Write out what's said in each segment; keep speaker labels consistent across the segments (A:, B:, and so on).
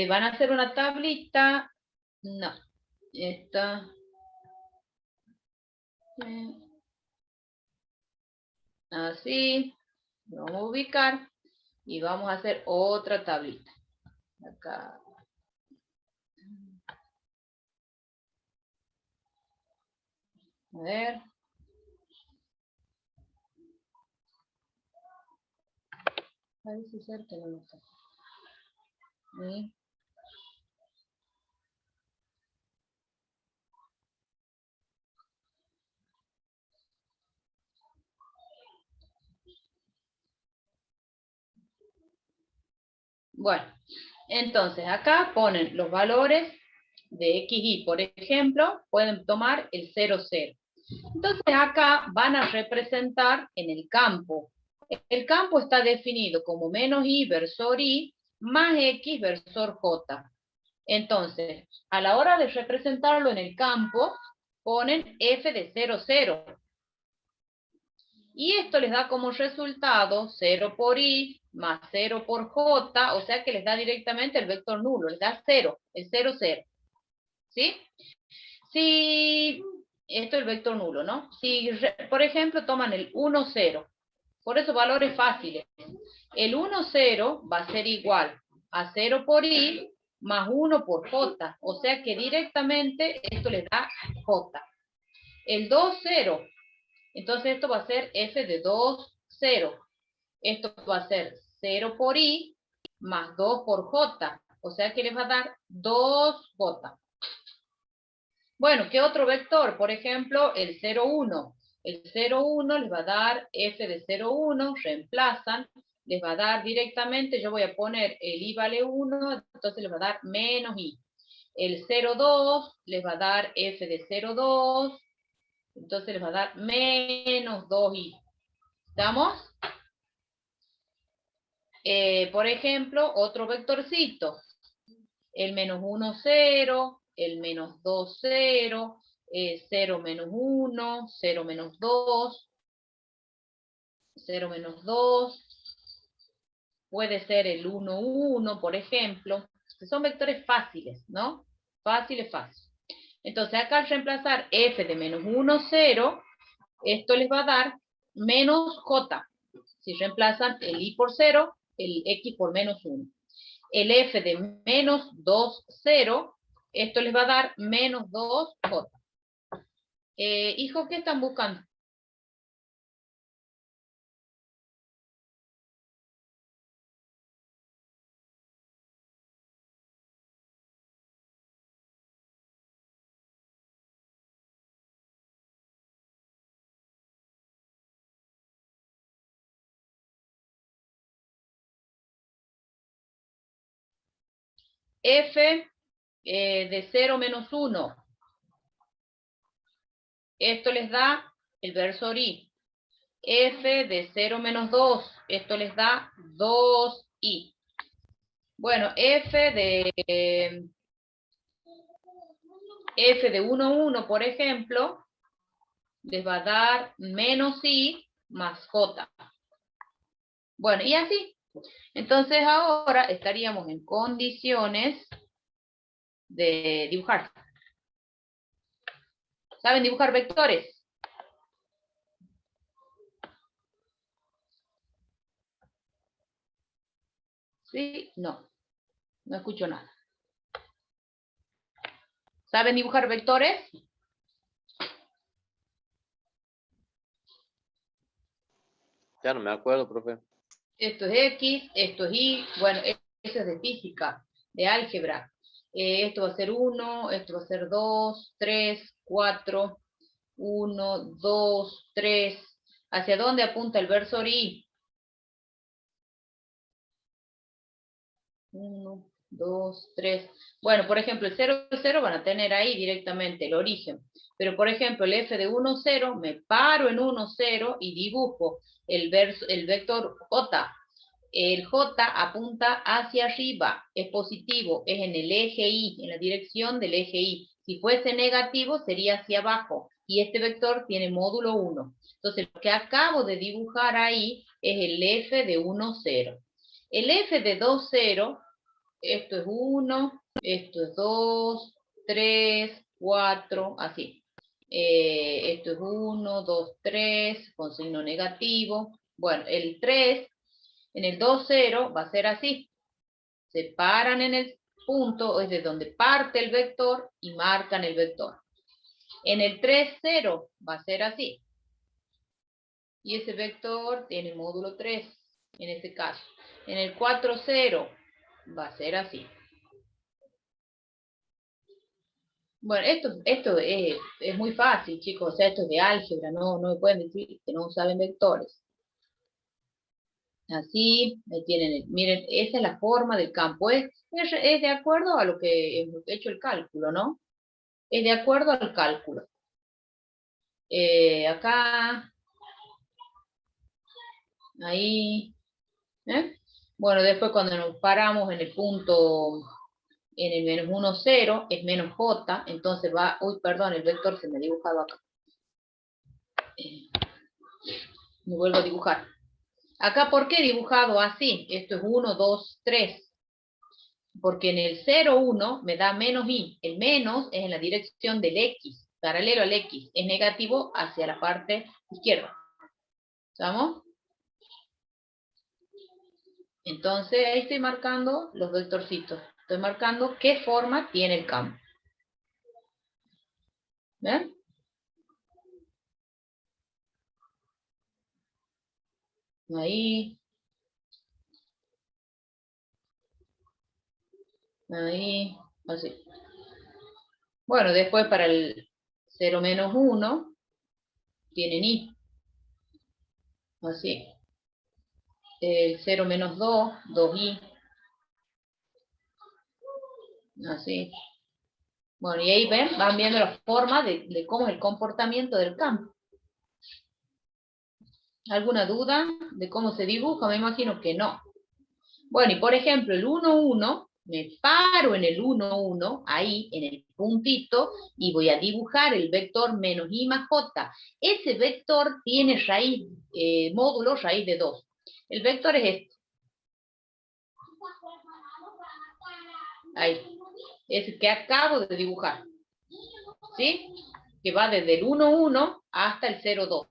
A: Van a hacer una tablita. No. Esta. Así. Lo vamos a ubicar. Y vamos a hacer otra tablita. Acá. A ver. Parece ser que no lo está. ¿Sí? Bueno, entonces acá ponen los valores de x, y. Por ejemplo, pueden tomar el 0, 0. Entonces acá van a representar en el campo. El campo está definido como menos y versor y más x versor j. Entonces, a la hora de representarlo en el campo, ponen f de 0, 0. Y esto les da como resultado 0 por i más 0 por j, o sea que les da directamente el vector nulo, les da 0, el 0, 0. ¿Sí? Si esto es el vector nulo, ¿no? Si, por ejemplo, toman el 1, 0, por esos valores fáciles, el 1, 0 va a ser igual a 0 por i más 1 por j, o sea que directamente esto les da j. El 2, 0, entonces esto va a ser f de 2, 0. Esto va a ser 0 por i más 2 por j, o sea que les va a dar 2j. Bueno, ¿qué otro vector? Por ejemplo, el 0, 1. El 0, 1 les va a dar f de 0, 1, reemplazan, les va a dar directamente, yo voy a poner el i vale 1, entonces les va a dar menos i. El 0, 2 les va a dar f de 0, 2, entonces les va a dar menos 2i. ¿Estamos? Por ejemplo, otro vectorcito. El menos 1, 0, el menos 2, 0, 0 menos 1, 0 menos 2, 0 menos 2, puede ser el 1, 1, por ejemplo, que son vectores fáciles, ¿no? Fáciles, fáciles. Entonces acá al reemplazar f de menos 1, 0, esto les va a dar menos j. Si reemplazan el i por 0, el x por menos 1. El f de menos 2, 0, esto les va a dar menos 2j. Hijo, ¿qué están buscando? F de 0 menos 1. Esto les da el versor i. F de 0 menos 2. Esto les da 2i. Bueno, f de 1, 1, por ejemplo, les va a dar menos i más j. Bueno, y así. Entonces ahora estaríamos en condiciones de dibujar. ¿Saben dibujar vectores? ¿Sí? No. No escucho nada. ¿Saben dibujar vectores?
B: Ya no me acuerdo, profe.
A: Esto es X, esto es Y. Bueno, eso es de física, de álgebra. Esto va a ser 1, esto va a ser 2, 3, 4, 1, 2, 3. ¿Hacia dónde apunta el versor I? 1, 2, 3. Bueno, por ejemplo, el 0, 0 van a tener ahí directamente el origen. Pero, por ejemplo, el f de 1, 0, me paro en 1, 0 y dibujo el vector j. El j apunta hacia arriba, es positivo, es en el eje y, en la dirección del eje y. Si fuese negativo, sería hacia abajo. Y este vector tiene módulo 1. Entonces, lo que acabo de dibujar ahí es el f de 1, 0. El f de 2, 0 Esto es 1, esto es 2, 3, 4, así. Esto es 1, 2, 3, con signo negativo. Bueno, el 3 en el 2, 0 va a ser así. Se paran en el punto, es de donde parte el vector y marcan el vector. En el 3, 0 va a ser así. Y ese vector tiene módulo 3, en este caso. En el 4, 0 va a ser así. Bueno, esto es muy fácil, chicos. O sea, esto es de álgebra, no me pueden decir que no saben vectores. Así, ahí tienen, miren, esa es la forma del campo. Es de acuerdo a lo que hemos hecho el cálculo, ¿no? Es de acuerdo al cálculo. Acá, ahí, ¿eh? Bueno, después cuando nos paramos en el punto, en el menos 1, 0, es menos j, entonces va, uy, perdón, el vector se me ha dibujado acá. Me vuelvo a dibujar. Acá, ¿por qué he dibujado así? Esto es 1, 2, 3. Porque en el 0, 1 me da menos i. El menos es en la dirección del x, paralelo al x. Es negativo hacia la parte izquierda. ¿Estamos? Entonces, ahí estoy marcando los vectorcitos. Estoy marcando qué forma tiene el campo. ¿Ven? Ahí. Ahí. Así. Bueno, después para el 0 menos 1, tienen i. Así. El 0 menos 2, 2i. Así. Bueno, y ahí ven, van viendo la forma de cómo es el comportamiento del campo. ¿Alguna duda de cómo se dibuja? Me imagino que no. Bueno, y por ejemplo, el 1, 1, me paro en el 1, 1, ahí, en el puntito, y voy a dibujar el vector menos i más j. Ese vector tiene raíz, módulo raíz de 2. El vector es este. Ahí. Es el que acabo de dibujar. ¿Sí? Que va desde el 1, 1 hasta el 0, 2.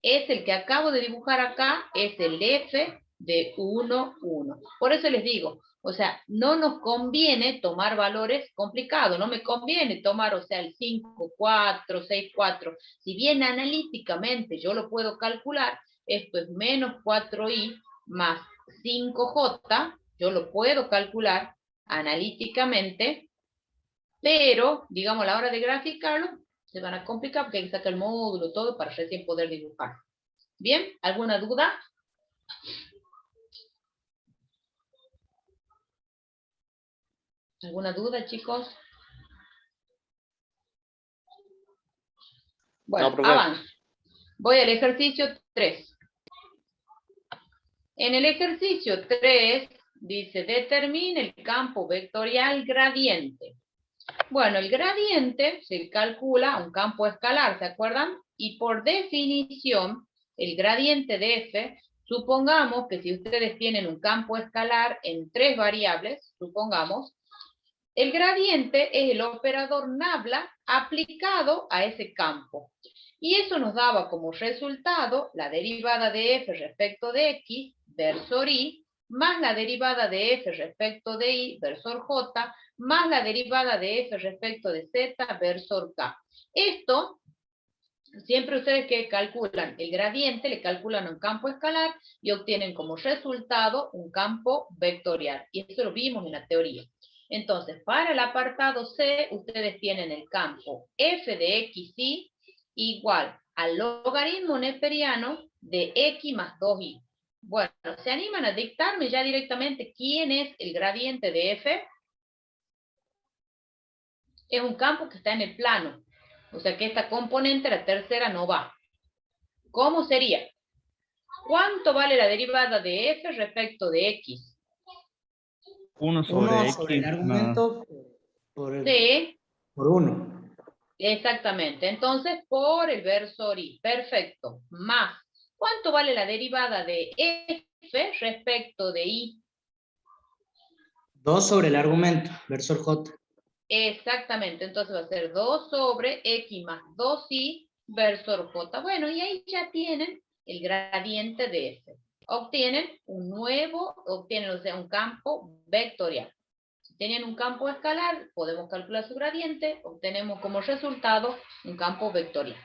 A: Es el que acabo de dibujar acá, es el f de 1, 1. Por eso les digo, o sea, no nos conviene tomar valores complicados, no me conviene tomar, o sea, el 5, 4, 6, 4. Si bien analíticamente yo lo puedo calcular, esto es menos 4i más 5j, yo lo puedo calcular analíticamente, pero, digamos, a la hora de graficarlo, se van a complicar porque hay que sacar el módulo, todo, para recién poder dibujar. ¿Bien? ¿Alguna duda? ¿Alguna duda, chicos? Bueno,
B: No, profe.
A: avanzo. Voy al ejercicio 3. En el ejercicio 3 dice, determine el campo vectorial gradiente. Bueno, el gradiente se calcula a un campo escalar, ¿se acuerdan? Y por definición, el gradiente de f, supongamos que si ustedes tienen un campo escalar en 3 variables, supongamos, el gradiente es el operador nabla aplicado a ese campo. Y eso nos daba como resultado la derivada de f respecto de x versor y, más la derivada de f respecto de y versor j, más la derivada de f respecto de z versor k. Esto, siempre ustedes que calculan el gradiente, le calculan un campo escalar y obtienen como resultado un campo vectorial. Y eso lo vimos en la teoría. Entonces, para el apartado C, ustedes tienen el campo f de xy igual al logaritmo neperiano de x más 2y. Bueno, ¿se animan a dictarme ya directamente quién es el gradiente de f? Es un campo que está en el plano. O sea que esta componente, la tercera, no va. ¿Cómo sería? ¿Cuánto vale la derivada de f respecto de x?
C: 1 sobre
D: el
C: x
D: argumento
A: Sí,
D: por 1.
A: exactamente. Entonces, por el versor y. Perfecto. Más. ¿Cuánto vale la derivada de f respecto de y?
D: 2 sobre el argumento, versor J.
A: Exactamente, entonces va a ser 2 sobre X más 2Y versor J. Bueno, y ahí ya tienen el gradiente de F. Obtienen obtienen, o sea, un campo vectorial. Si tienen un campo escalar, podemos calcular su gradiente, obtenemos como resultado un campo vectorial.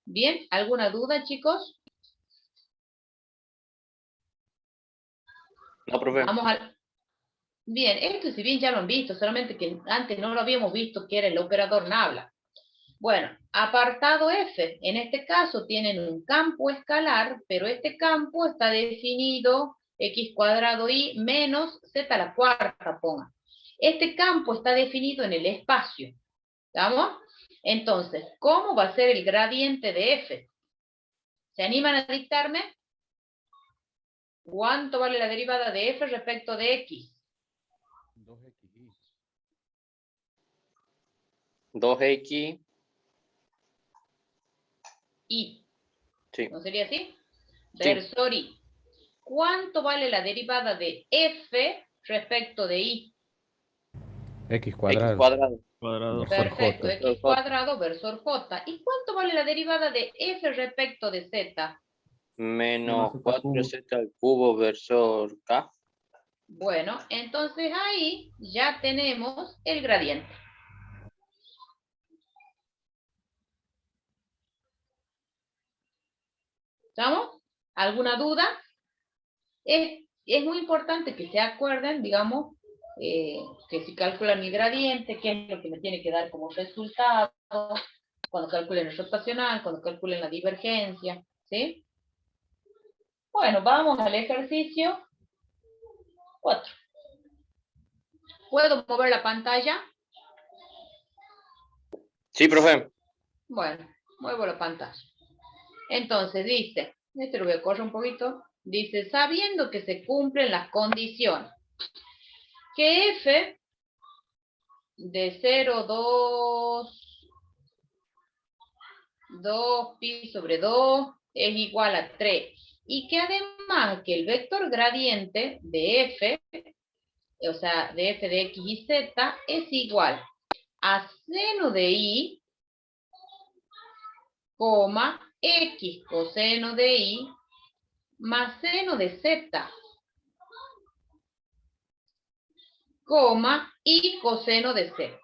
A: Bien, ¿alguna duda, chicos?
B: No, profe.
A: Vamos al... Bien, esto si bien ya lo han visto, solamente que antes no lo habíamos visto, que era el operador nabla. Bueno, apartado F, en este caso tienen un campo escalar, pero este campo está definido x cuadrado y menos z a la cuarta, ponga. Este campo está definido en el espacio, ¿estamos? Entonces, ¿cómo va a ser el gradiente de F? ¿Se animan a dictarme? ¿Cuánto vale la derivada de F respecto de X?
B: 2X.
A: Y.
B: Sí.
A: ¿No sería así?
B: Sí.
A: Versor Y. ¿Cuánto vale la derivada de F respecto de Y?
E: X cuadrado.
B: X cuadrado.
C: Cuadrado.
E: Versor
A: Perfecto,
E: J.
A: X cuadrado versor J. ¿Y cuánto vale la derivada de F respecto de Z?
B: Menos
C: Menos Z
B: 4Z al cubo versor K.
A: Bueno, entonces ahí ya tenemos el gradiente. ¿Estamos? ¿Alguna duda? Es muy importante que se acuerden, digamos, que si calculan mi gradiente, qué es lo que me tiene que dar como resultado, cuando calculen el rotacional, cuando calculen la divergencia, ¿sí? Bueno, vamos al ejercicio 4. ¿Puedo mover la pantalla?
B: Sí, profe.
A: Bueno, muevo la pantalla. Entonces dice, lo voy a correr un poquito, dice, sabiendo que se cumplen las condiciones, que F de 0, 2 pi sobre 2 es igual a 3, y que además que el vector gradiente de F, o sea, de F de X y Z, es igual a seno de Y, coma, X coseno de Y, más seno de Z, coma, y coseno de Z.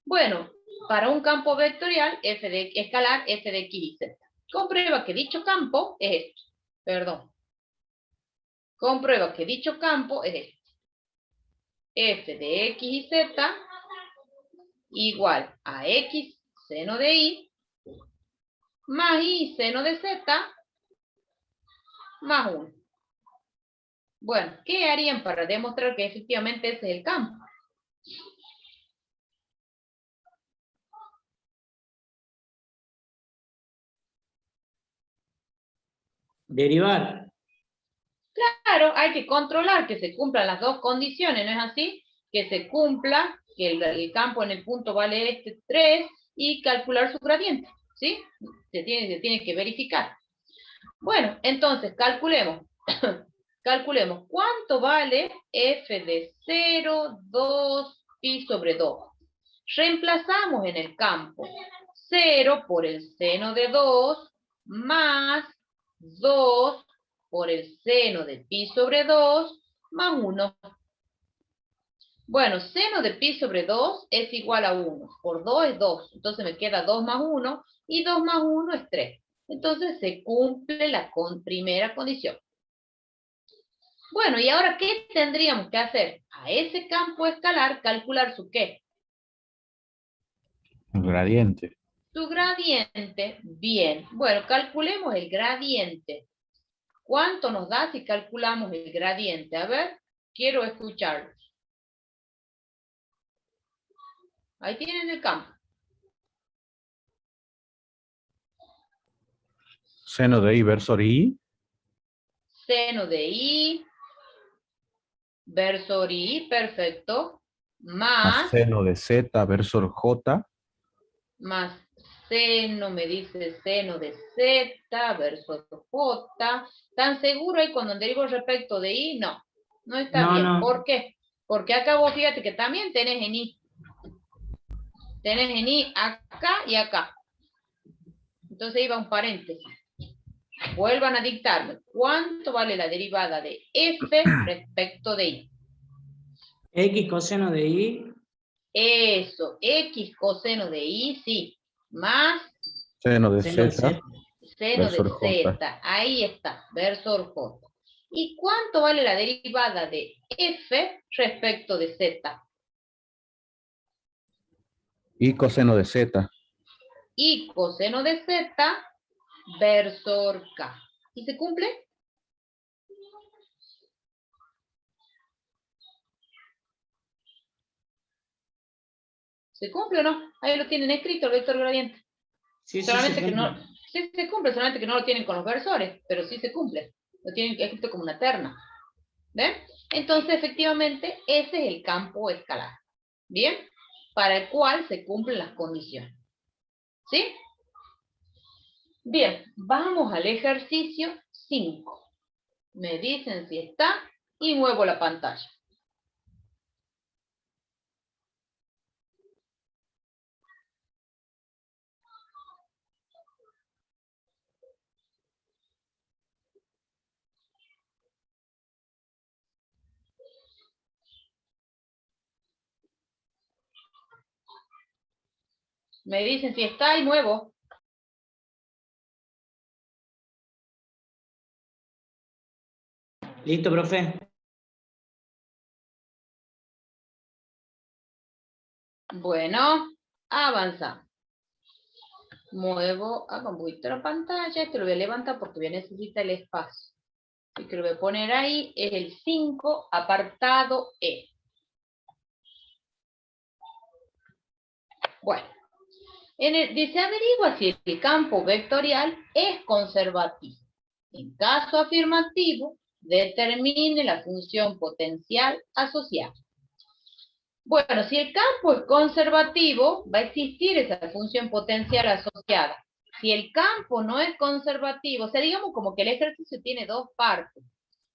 A: Bueno, para un campo vectorial, f de escalar, f de X y Z. Comprueba que dicho campo es esto. Perdón. Comprueba que dicho campo es este. F de X y Z igual a X seno de Y más Y seno de Z más 1. Bueno, ¿qué harían para demostrar que efectivamente ese es el campo?
D: Derivar.
A: Claro, hay que controlar que se cumplan las dos condiciones, ¿no es así? Que se cumpla, que el campo en el punto vale este 3 y calcular su gradiente, ¿sí? Se tiene que verificar. Bueno, entonces calculemos. Calculemos cuánto vale f de 0, 2, pi sobre 2. Reemplazamos en el campo 0 por el seno de 2 más 2 por el seno de pi sobre 2 más 1. Bueno, seno de pi sobre 2 es igual a 1. Por 2 es 2. Entonces me queda 2 más 1 y 2 más 1 es 3. Entonces se cumple la primera condición. Bueno, ¿y ahora qué tendríamos que hacer? A ese campo escalar calcular su ¿qué?
E: Gradiente.
A: Su gradiente. Bien. Bueno, calculemos el gradiente. ¿Cuánto nos da si calculamos el gradiente? A ver, quiero escucharlos. Ahí tienen el campo.
E: Seno de Y versor Y.
A: Seno de Y. Versor Y, perfecto.
E: Más
A: Más
E: seno de Z versor J.
A: Más seno, me dice seno de Z, versor J. ¿Tan seguro ahí cuando derivo respecto de Y? No. No está
D: No,
A: bien.
D: no.
A: ¿Por qué? Porque acá vos fíjate que también tenés en I. Tenés en I acá y acá. Entonces iba un paréntesis. Vuelvan a dictarme. ¿Cuánto vale la derivada de F respecto de I?
D: X coseno de I.
A: Eso, X coseno de I, sí. Más
E: Seno de
D: Seno de
E: Z.
D: Z.
A: seno de
E: Versor J.
A: Z. Ahí está, versor J. ¿Y cuánto vale la derivada de F respecto de Z?
E: Y coseno de Z.
A: Y coseno de Z versor K. ¿Y se cumple? ¿Se cumple o no? Ahí lo tienen escrito el vector gradiente.
D: Sí, sí,
A: Solamente
D: se
A: que no,
D: cumple.
A: sí se cumple, solamente que no lo tienen con los versores, pero sí se cumple. Lo tienen escrito como una terna. ¿Ven? Entonces, efectivamente, ese es el campo escalar. ¿Bien? Para el cual se cumplen las condiciones. ¿Sí? Bien, vamos al ejercicio 5. Me dicen si está y muevo la pantalla. Me dicen si está y muevo.
D: Listo, profe.
A: Bueno, avanzamos. Muevo acá un poquito la pantalla. Este lo voy a levantar porque voy a necesitar el espacio. Así que lo voy a poner ahí. Es el 5, apartado E. Bueno. Dice, averigua si el campo vectorial es conservativo. En caso afirmativo, determine la función potencial asociada. Bueno, si el campo es conservativo, va a existir esa función potencial asociada. Si el campo no es conservativo, o sea, digamos como que el ejercicio tiene dos partes.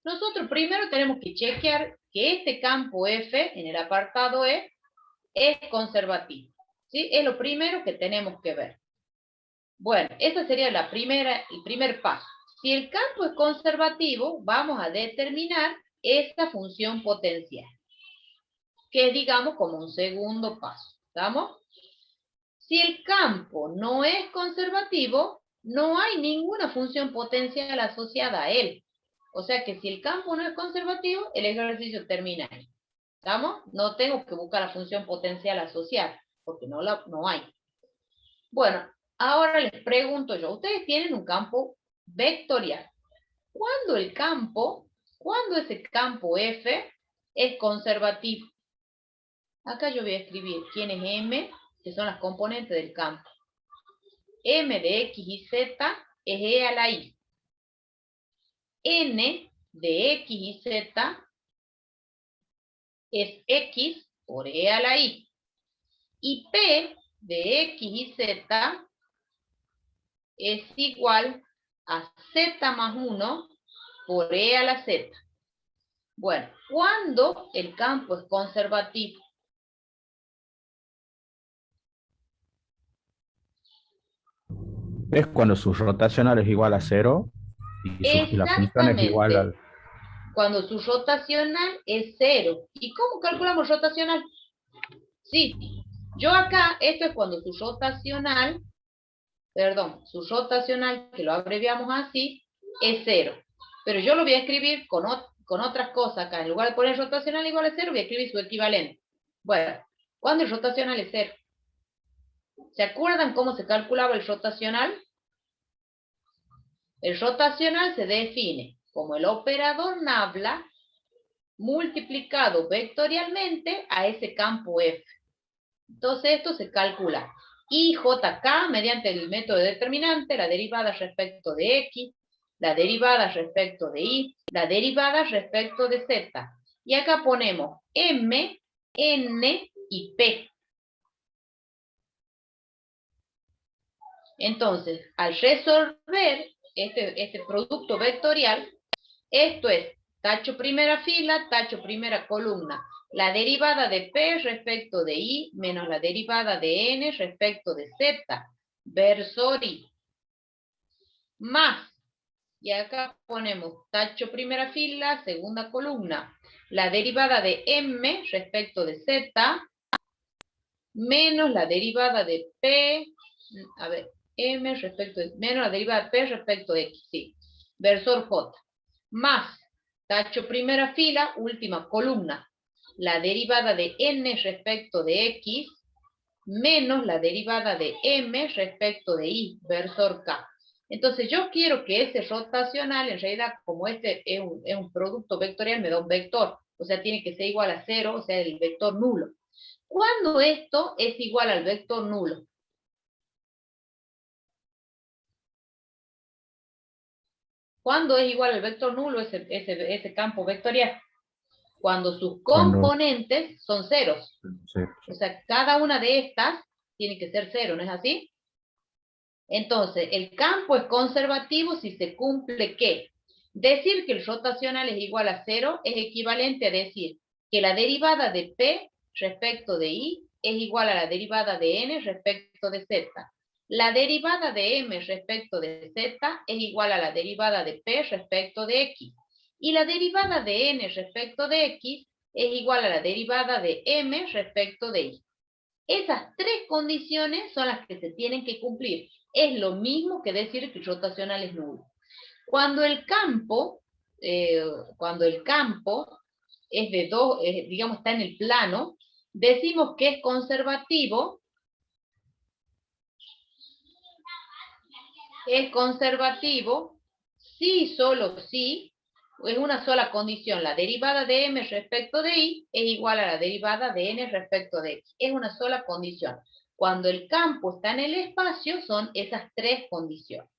A: Nosotros primero tenemos que chequear que este campo F, en el apartado E, es conservativo. ¿Sí? Es lo primero que tenemos que ver. Bueno, esa sería el primer paso. Si el campo es conservativo, vamos a determinar esta función potencial, que es, digamos, como un segundo paso. ¿Estamos? Si el campo no es conservativo, no hay ninguna función potencial asociada a él. O sea que si el campo no es conservativo, el ejercicio termina ahí. ¿Estamos? No tengo que buscar la función potencial asociada, porque no hay. Bueno, ahora les pregunto yo, ustedes tienen un campo vectorial. ¿Cuándo ese campo F es conservativo? Acá yo voy a escribir quién es M, que son las componentes del campo. M de X y Z es E a la I. N de X y Z es X por E a la I. Y P de X y Z es igual a Z más 1 por E a la Z. Bueno, ¿cuándo el campo es conservativo?
E: Es cuando su rotacional es igual a 0 y la función es igual
A: Exactamente.
E: al...
A: Cuando su rotacional es 0. ¿Y cómo calculamos rotacional? Sí, yo acá, esto es cuando su rotacional, que lo abreviamos así, es 0. Pero yo lo voy a escribir con otras cosas acá. En lugar de poner rotacional igual a 0, voy a escribir su equivalente. Bueno, ¿cuándo el rotacional es 0? ¿Se acuerdan cómo se calculaba el rotacional? El rotacional se define como el operador nabla multiplicado vectorialmente a ese campo F. Entonces esto se calcula IJK mediante el método determinante, la derivada respecto de X, la derivada respecto de Y, la derivada respecto de Z. Y acá ponemos M, N y P. Entonces, al resolver este producto vectorial, esto es tacho primera fila, tacho primera columna. La derivada de P respecto de I menos la derivada de N respecto de Z. Versor I. Más. Y acá ponemos tacho primera fila, segunda columna. La derivada de M respecto de Z menos la derivada de P. A ver, M respecto de, menos la derivada de P respecto de X. Sí. Versor J. Más tacho primera fila, última columna. La derivada de N respecto de X menos la derivada de M respecto de Y, versor K. Entonces yo quiero que ese rotacional, en realidad, como este es un producto vectorial, me da un vector. O sea, tiene que ser igual a 0, o sea, el vector nulo. ¿Cuándo esto es igual al vector nulo? ¿Cuándo es igual al vector nulo ese campo vectorial? Cuando sus componentes son ceros. O sea, cada una de estas tiene que ser 0, ¿no es así? Entonces, el campo es conservativo si se cumple ¿qué? Decir que el rotacional es igual a 0 es equivalente a decir que la derivada de P respecto de I es igual a la derivada de N respecto de Z. La derivada de M respecto de Z es igual a la derivada de P respecto de X. Y la derivada de N respecto de X es igual a la derivada de M respecto de Y. Esas tres condiciones son las que se tienen que cumplir. Es lo mismo que decir que el rotacional es nulo. Cuando el campo es de dos, digamos, está en el plano, decimos que es conservativo. Es conservativo si, solo si, es una sola condición. La derivada de M respecto de I es igual a la derivada de N respecto de X. Es una sola condición. Cuando el campo está en el espacio, son esas tres condiciones,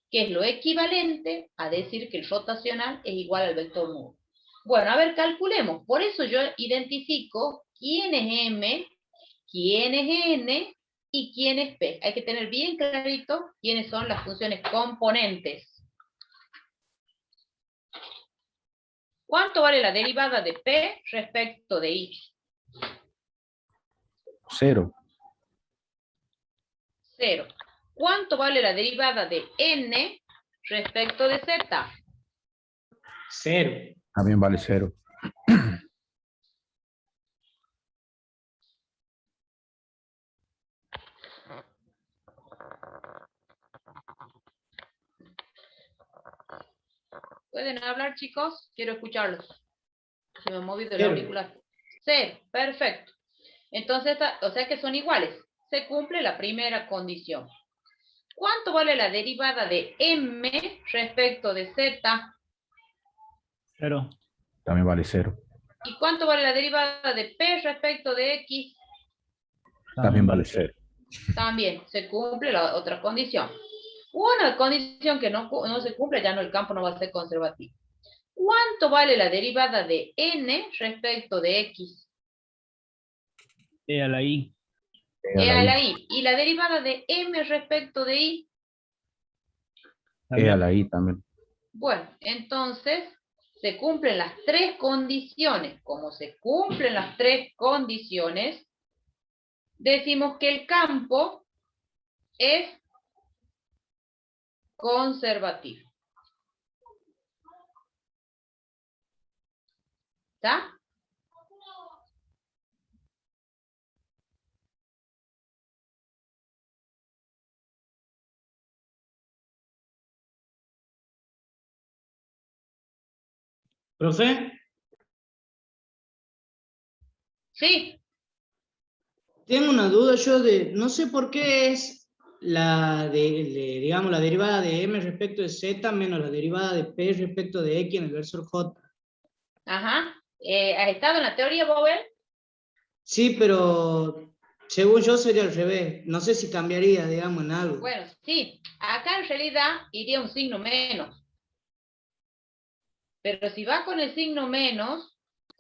A: que es lo equivalente a decir que el rotacional es igual al vector nulo. Bueno, a ver, calculemos. Por eso yo identifico quién es M, quién es N y quién es P. Hay que tener bien clarito quiénes son las funciones componentes. ¿Cuánto vale la derivada de P respecto de I?
E: 0.
A: 0. ¿Cuánto vale la derivada de N respecto de Z?
D: 0.
E: También vale 0.
A: ¿Pueden hablar, chicos? Quiero escucharlos. Se me ha movido el
D: 0.
A: auricular. 0, perfecto. Entonces, o sea que son iguales. Se cumple la primera condición. ¿Cuánto vale la derivada de M respecto de Z?
C: 0.
E: También vale 0.
A: ¿Y cuánto vale la derivada de P respecto de X?
E: También vale 0.
A: También se cumple la otra condición. Una condición que no se cumple, ya no, el campo no va a ser conservativo. ¿Cuánto vale la derivada de N respecto de X?
C: E a la I.
A: E a la I. ¿Y la derivada de M respecto de I?
E: E a la I también.
A: Bueno, entonces se cumplen las tres condiciones. Como se cumplen las tres condiciones, decimos que el campo es conservativo. ¿Está?
D: ¿Profe?
A: Sí.
D: Tengo una duda yo de, no sé por qué es digamos, la derivada de M respecto de Z menos la derivada de P respecto de X en el versor J.
A: Ajá. ¿Has estado en la teoría, Bobel?
D: Sí, pero según yo sería al revés. No sé si cambiaría, digamos, en algo.
A: Bueno, sí. Acá en realidad iría un signo menos. Pero si va con el signo menos,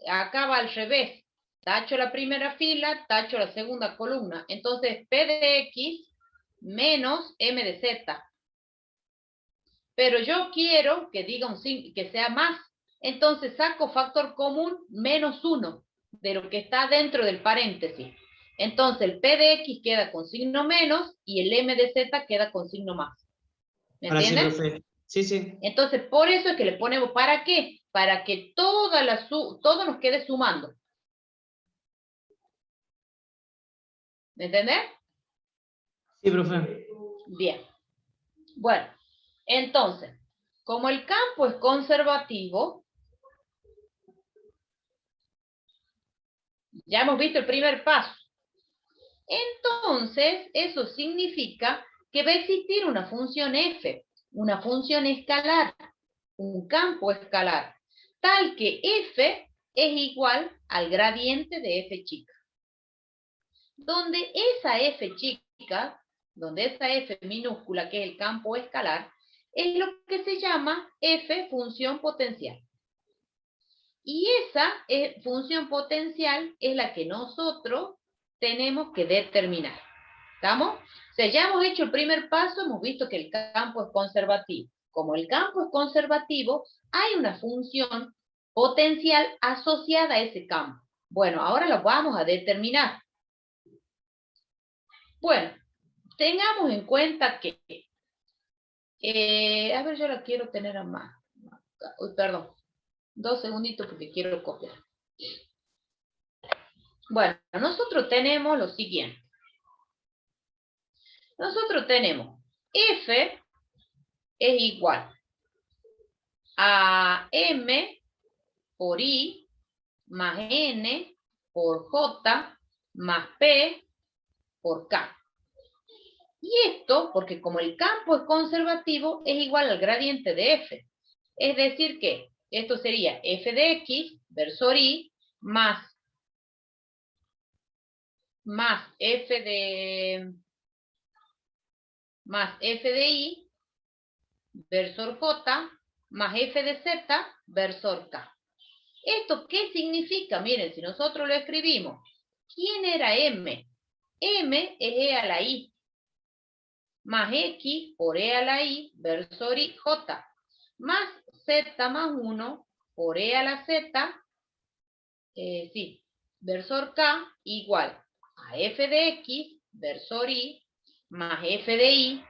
A: acá va al revés. Tacho la primera fila, tacho la segunda columna. Entonces, P de X menos M de Z. Pero yo quiero que diga un signo, que sea más. Entonces saco factor común menos 1 de lo que está dentro del paréntesis. Entonces el P de X queda con signo menos y el M de Z queda con signo más. ¿Me
D: Ahora sí,
A: entienden?
D: profe. Sí, sí.
A: Entonces por eso es que le ponemos ¿para qué? Para que todo nos quede sumando. ¿Me entienden?
D: Sí, profe.
A: Bien. Bueno, entonces, como el campo es conservativo, ya hemos visto el primer paso. Entonces, eso significa que va a existir una función f, una función escalar, un campo escalar, tal que f es igual al gradiente de f chica. Donde esa f chica, donde esa f minúscula, que es el campo escalar, es lo que se llama f función potencial. Y esa función potencial es la que nosotros tenemos que determinar. ¿Estamos? O sea, ya hemos hecho el primer paso, hemos visto que el campo es conservativo. Como el campo es conservativo, hay una función potencial asociada a ese campo. Bueno, ahora lo vamos a determinar. Bueno, tengamos en cuenta que, a ver, yo la quiero tener a más. Uy, perdón, 2 segunditos porque quiero copiar. Bueno, nosotros tenemos lo siguiente. Nosotros tenemos F es igual a M por I más N por J más P por K. Y esto, porque como el campo es conservativo, es igual al gradiente de F. Es decir que esto sería F de X versor I más F de I versor J más F de Z versor K. ¿Esto qué significa? Miren, si nosotros lo escribimos, ¿quién era M? M es E a la I, más X por E a la I versor I, J, más Z más 1 por E a la Z, versor K, igual a F de X versor I, más F de I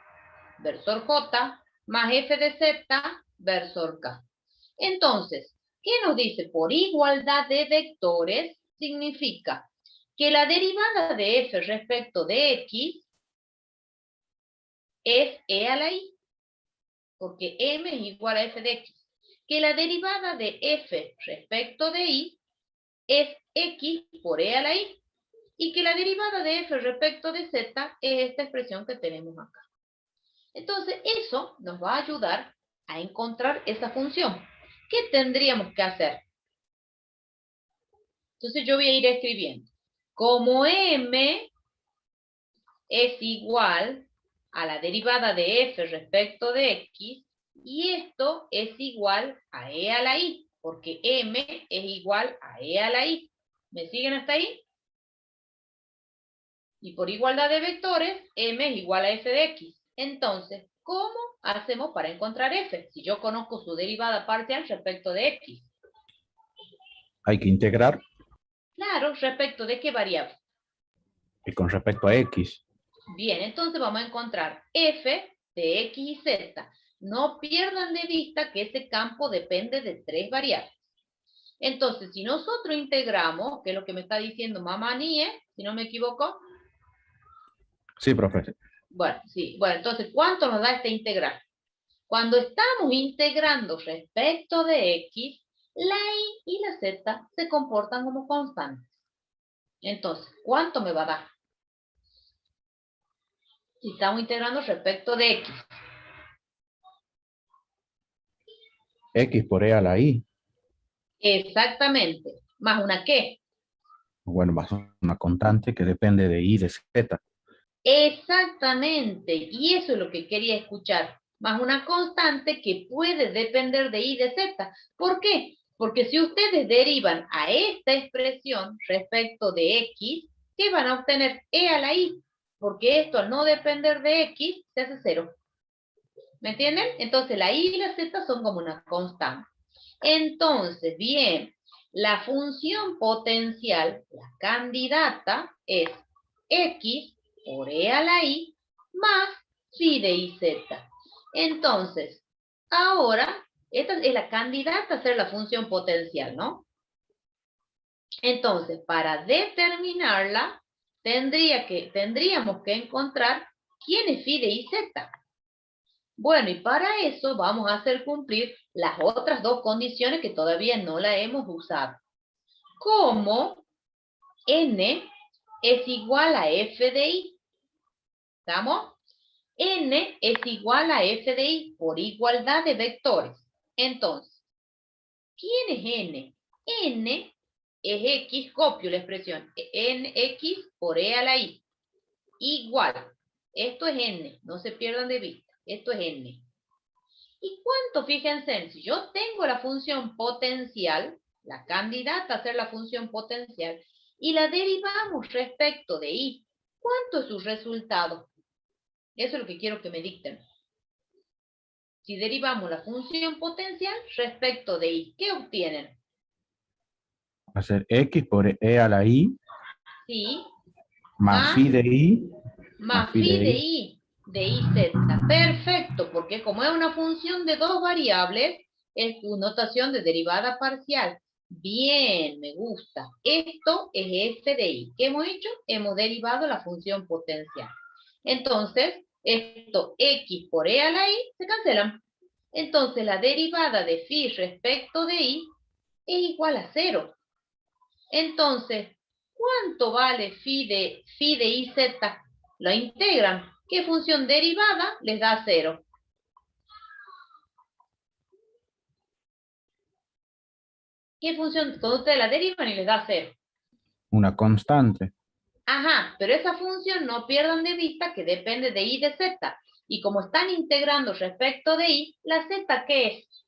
A: versor J, más F de Z versor K. Entonces, ¿qué nos dice? Por igualdad de vectores, significa que la derivada de f respecto de x es e a la i, porque m es igual a f de x. Que la derivada de f respecto de y es x por e a la i. Y que la derivada de f respecto de z es esta expresión que tenemos acá. Entonces, eso nos va a ayudar a encontrar esa función. ¿Qué tendríamos que hacer? Entonces yo voy a ir escribiendo. Como m es igual a la derivada de f respecto de x, y esto es igual a e a la i, porque m es igual a e a la i. ¿Me siguen hasta ahí? Y por igualdad de vectores, m es igual a f de x. Entonces, ¿cómo hacemos para encontrar f? Si yo conozco su derivada parcial respecto de x.
E: Hay que integrar.
A: Claro, ¿respecto de qué variable?
E: Y con respecto a X.
A: Bien, entonces vamos a encontrar f de x y z. No pierdan de vista que ese campo depende de 3 variables. Entonces, si nosotros integramos, que es lo que me está diciendo mamá Nie, si no me equivoco.
E: Sí, profesor.
A: Bueno, sí. Bueno, entonces, ¿cuánto nos da esta integral? Cuando estamos integrando respecto de x, la y y la z se comportan como constantes. Entonces, ¿cuánto me va a dar? Si estamos integrando respecto de x.
E: X por E a la I.
A: Exactamente. ¿Más una qué?
E: Bueno, más una constante que depende de I de Z.
A: Exactamente. Y eso es lo que quería escuchar. Más una constante que puede depender de y de z. ¿Por qué? Porque si ustedes derivan a esta expresión respecto de x, ¿qué van a obtener? E a la i. Porque esto al no depender de x se hace 0. ¿Me entienden? Entonces la y y la z son como una constante. Entonces, bien, la función potencial, la candidata, es x por e a la i más phi de iz. Entonces, ahora, esta es la candidata a ser la función potencial, ¿no? Entonces, para determinarla, tendríamos que encontrar quién es phi de iz. Bueno, y para eso vamos a hacer cumplir las otras dos condiciones que todavía no la hemos usado. Como n es igual a f de i. ¿Estamos? N es igual a f de i por igualdad de vectores. Entonces, ¿quién es n? N es x, copio la expresión, nx por e a la i. Igual. Esto es n, no se pierdan de vista. Esto es n. ¿Y cuánto? Fíjense, si yo tengo la función potencial, la candidata a ser la función potencial, y la derivamos respecto de i, ¿cuánto es su resultado? Eso es lo que quiero que me dicten. Si derivamos la función potencial respecto de i, ¿qué obtienen?
E: Va a ser x por e a la i
A: Sí,
E: más phi de i
A: más phi de i de iz. Perfecto, porque como es una función de dos variables, es su notación de derivada parcial. Bien, me gusta. Esto es f de i. ¿Qué hemos hecho? Hemos derivado la función potencial. Entonces, esto x por e a la i se cancelan. Entonces, la derivada de phi respecto de i es igual a 0. Entonces, ¿cuánto vale phi de iz? Lo integran. ¿Qué función derivada les da 0? ¿Qué función? Cuando ustedes la derivan y les da 0.
E: Una constante.
A: Ajá, pero esa función no pierdan de vista que depende de i de z. Y como están integrando respecto de i, ¿la z qué es?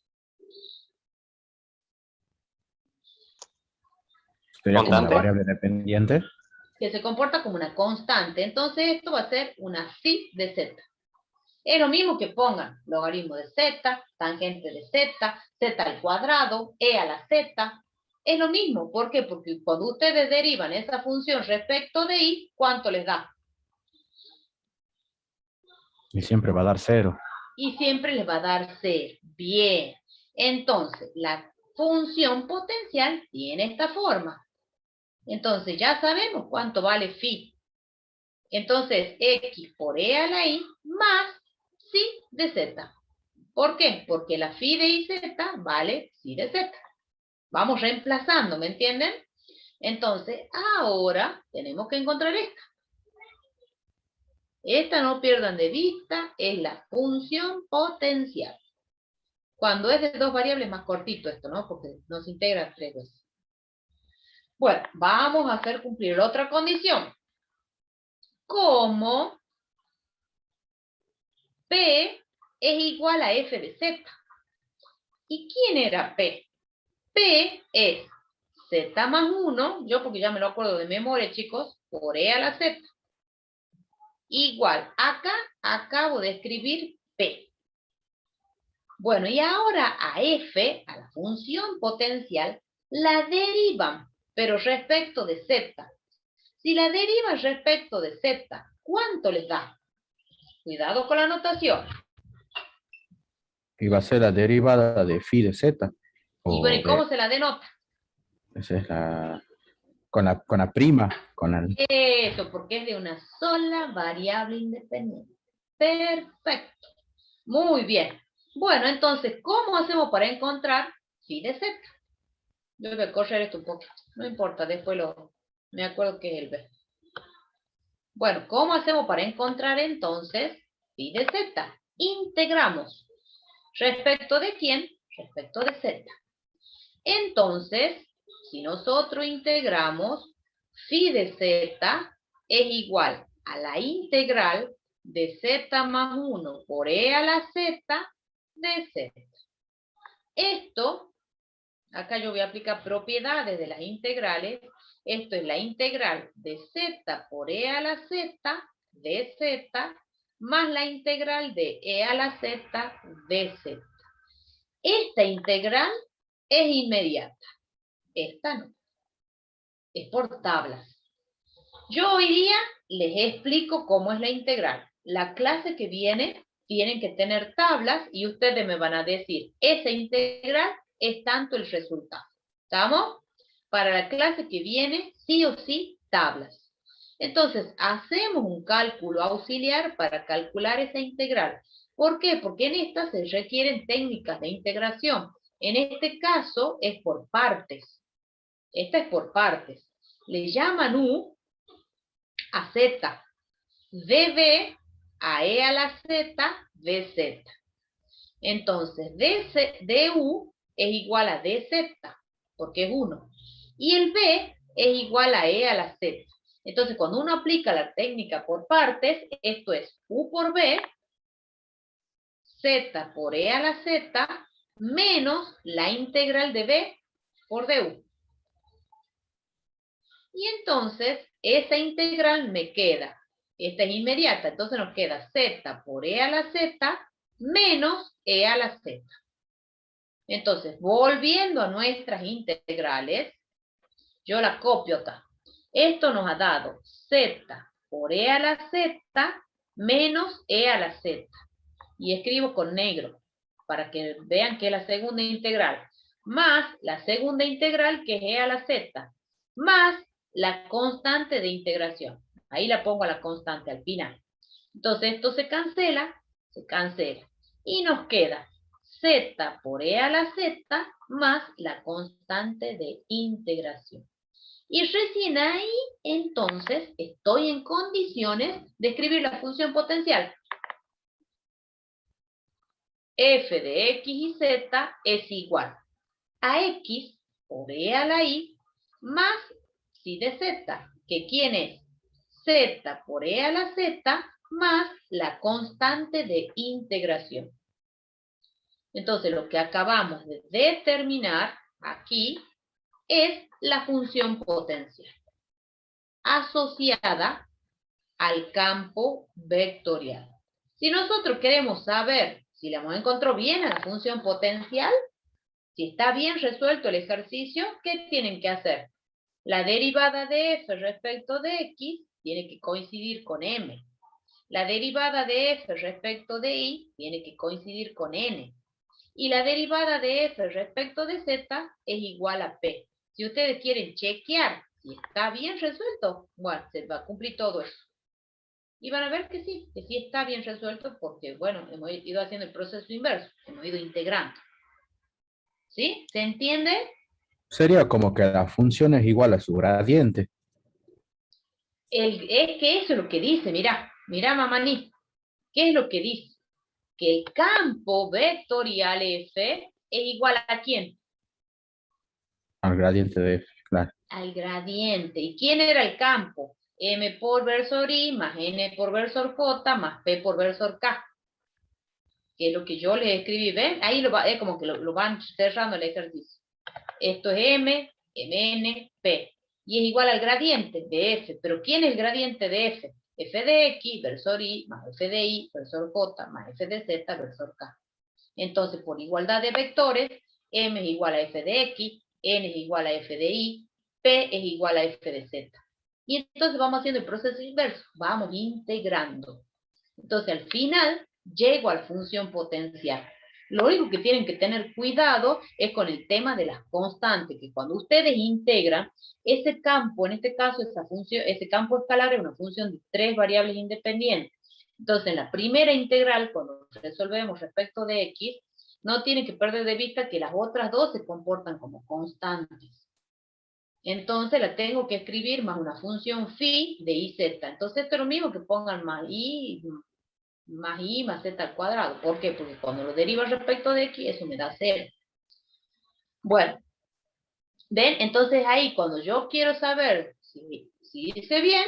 E: Sería como una
B: Constante.
E: variable dependiente.
A: Que se comporta como una constante. Entonces esto va a ser una phi de z. Es lo mismo que pongan logaritmo de z, tangente de z, z al cuadrado, e a la z. Es lo mismo. ¿Por qué? Porque cuando ustedes derivan esa función respecto de i, ¿cuánto les da?
E: Y siempre va a dar 0.
A: Y siempre les va a dar 0. Bien. Entonces, la función potencial tiene esta forma. Entonces, ya sabemos cuánto vale phi. Entonces, x por e a la i más phi de z. ¿Por qué? Porque la phi de iz vale phi de z. Vamos reemplazando, ¿me entienden? Entonces, ahora tenemos que encontrar esta. Esta no pierdan de vista, es la función potencial. Cuando es de dos variables, más cortito esto, ¿no? Porque nos integra 3 veces. Bueno, vamos a hacer cumplir la otra condición. Como P es igual a f de z. ¿Y quién era P? P es z más 1, yo porque ya me lo acuerdo de memoria, chicos, por e a la z. Igual, acá acabo de escribir P. Bueno, y ahora a f, a la función potencial, la derivan, pero respecto de z. Si la derivan respecto de z, ¿cuánto les da? Cuidado con la notación.
E: Y va a ser la derivada de phi de z.
A: Y bueno, ¿y cómo se la denota?
E: Esa es la... Con la prima. Con el...
A: Eso, porque es de una sola variable independiente. Perfecto. Muy bien. Bueno, entonces, ¿cómo hacemos para encontrar phi de z? Yo voy a correr esto un poco. No importa, después me acuerdo que es el b. Bueno, ¿cómo hacemos para encontrar entonces phi de z? Integramos. ¿Respecto de quién? Respecto de z. Entonces, si nosotros integramos, phi de z es igual a la integral de z más 1 por e a la z de z. Esto, acá yo voy a aplicar propiedades de las integrales. Esto es la integral de z por e a la z de z más la integral de e a la z de z. Esta integral es inmediata. Esta no. Es por tablas. Yo hoy día les explico cómo es la integral. La clase que viene tienen que tener tablas y ustedes me van a decir, esa integral es tanto el resultado. ¿Estamos? Para la clase que viene, sí o sí, tablas. Entonces, hacemos un cálculo auxiliar para calcular esa integral. ¿Por qué? Porque en esta se requieren técnicas de integración. En este caso es por partes. Esta es por partes. Le llaman U a Z, dB a E a la Z, dz. Entonces, du es igual a dz, porque es 1. Y el b es igual a E a la Z. Entonces, cuando uno aplica la técnica por partes, esto es U por B, Z por E a la Z, menos la integral de B por du. Y entonces, esa integral me queda, esta es inmediata, entonces nos queda Z por E a la Z menos E a la Z. Entonces, volviendo a nuestras integrales, yo la copio acá. Esto nos ha dado Z por E a la Z menos E a la Z. Y escribo con negro, para que vean que es la segunda integral. Más la segunda integral, que es E a la Z. Más la constante de integración. Ahí la pongo a la constante al final. Entonces esto se cancela. Y nos queda Z por E a la Z más la constante de integración. Y recién ahí, entonces, estoy en condiciones de escribir la función potencial. F de X y Z es igual a X por E a la Y más psi de Z, que ¿quién es? Z por E a la Z más la constante de integración. Entonces, lo que acabamos de determinar aquí es la función potencial asociada al campo vectorial. Si nosotros queremos saber si la hemos encontrado bien a la función potencial, si está bien resuelto el ejercicio, ¿qué tienen que hacer? La derivada de f respecto de x tiene que coincidir con m. La derivada de f respecto de y tiene que coincidir con n. Y la derivada de f respecto de z es igual a p. Si ustedes quieren chequear si está bien resuelto, bueno, se va a cumplir todo eso. Y van a ver que sí está bien resuelto porque, bueno, hemos ido haciendo el proceso inverso, hemos ido integrando. ¿Sí? ¿Se entiende?
E: Sería como que la función es igual a su gradiente.
A: Es que eso es lo que dice, mirá, mamaní. ¿Qué es lo que dice? Que el campo vectorial F es igual ¿a quién?
E: Al gradiente de f, claro.
A: Al gradiente. ¿Y quién era el campo? M por versor I más N por versor J más P por versor K. Que es lo que yo les escribí, ¿ven? Ahí es como que lo van cerrando el ejercicio. Esto es M, Mn, P. Y es igual al gradiente de F. ¿Pero quién es el gradiente de F? F de X, versor Y, más F de Y, versor J, más F de Z, versor K. Entonces, por igualdad de vectores, M es igual a F de X, N es igual a F de Y, P es igual a F de Z. Y entonces vamos haciendo el proceso inverso, vamos integrando. Entonces, al final, llego a la función potencial. Lo único que tienen que tener cuidado es con el tema de las constantes, que cuando ustedes integran, ese campo, en este caso, ese campo escalar es una función de 3 variables independientes. Entonces, en la primera integral, cuando resolvemos respecto de X, no tienen que perder de vista que las otras dos se comportan como constantes. Entonces, la tengo que escribir más una función phi de iz. Entonces, esto es lo mismo que pongan más i más z al cuadrado. ¿Por qué? Porque cuando lo derivo respecto de x, eso me da 0. Bueno, ¿ven? Entonces ahí, cuando yo quiero saber si hice bien,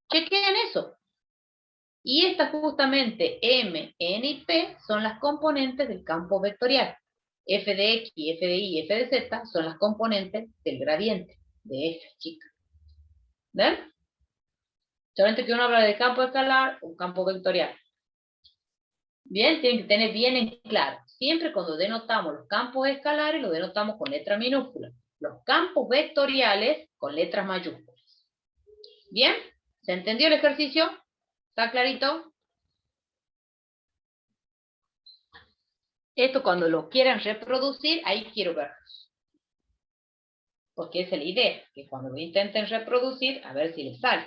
A: chequeen eso. Y estas justamente M, N y P son las componentes del campo vectorial. F de X, F de Y, F de Z son las componentes del gradiente de F, chica. ¿Ven? Solamente que uno habla de campo escalar o campo vectorial. Bien, tienen que tener bien en claro. Siempre cuando denotamos los campos escalares, lo denotamos con letra minúscula. Los campos vectoriales con letras mayúsculas. ¿Bien? ¿Se entendió el ejercicio? ¿Está clarito? Esto cuando lo quieran reproducir, ahí quiero verlos. Porque esa es la idea, que cuando lo intenten reproducir, a ver si les sale.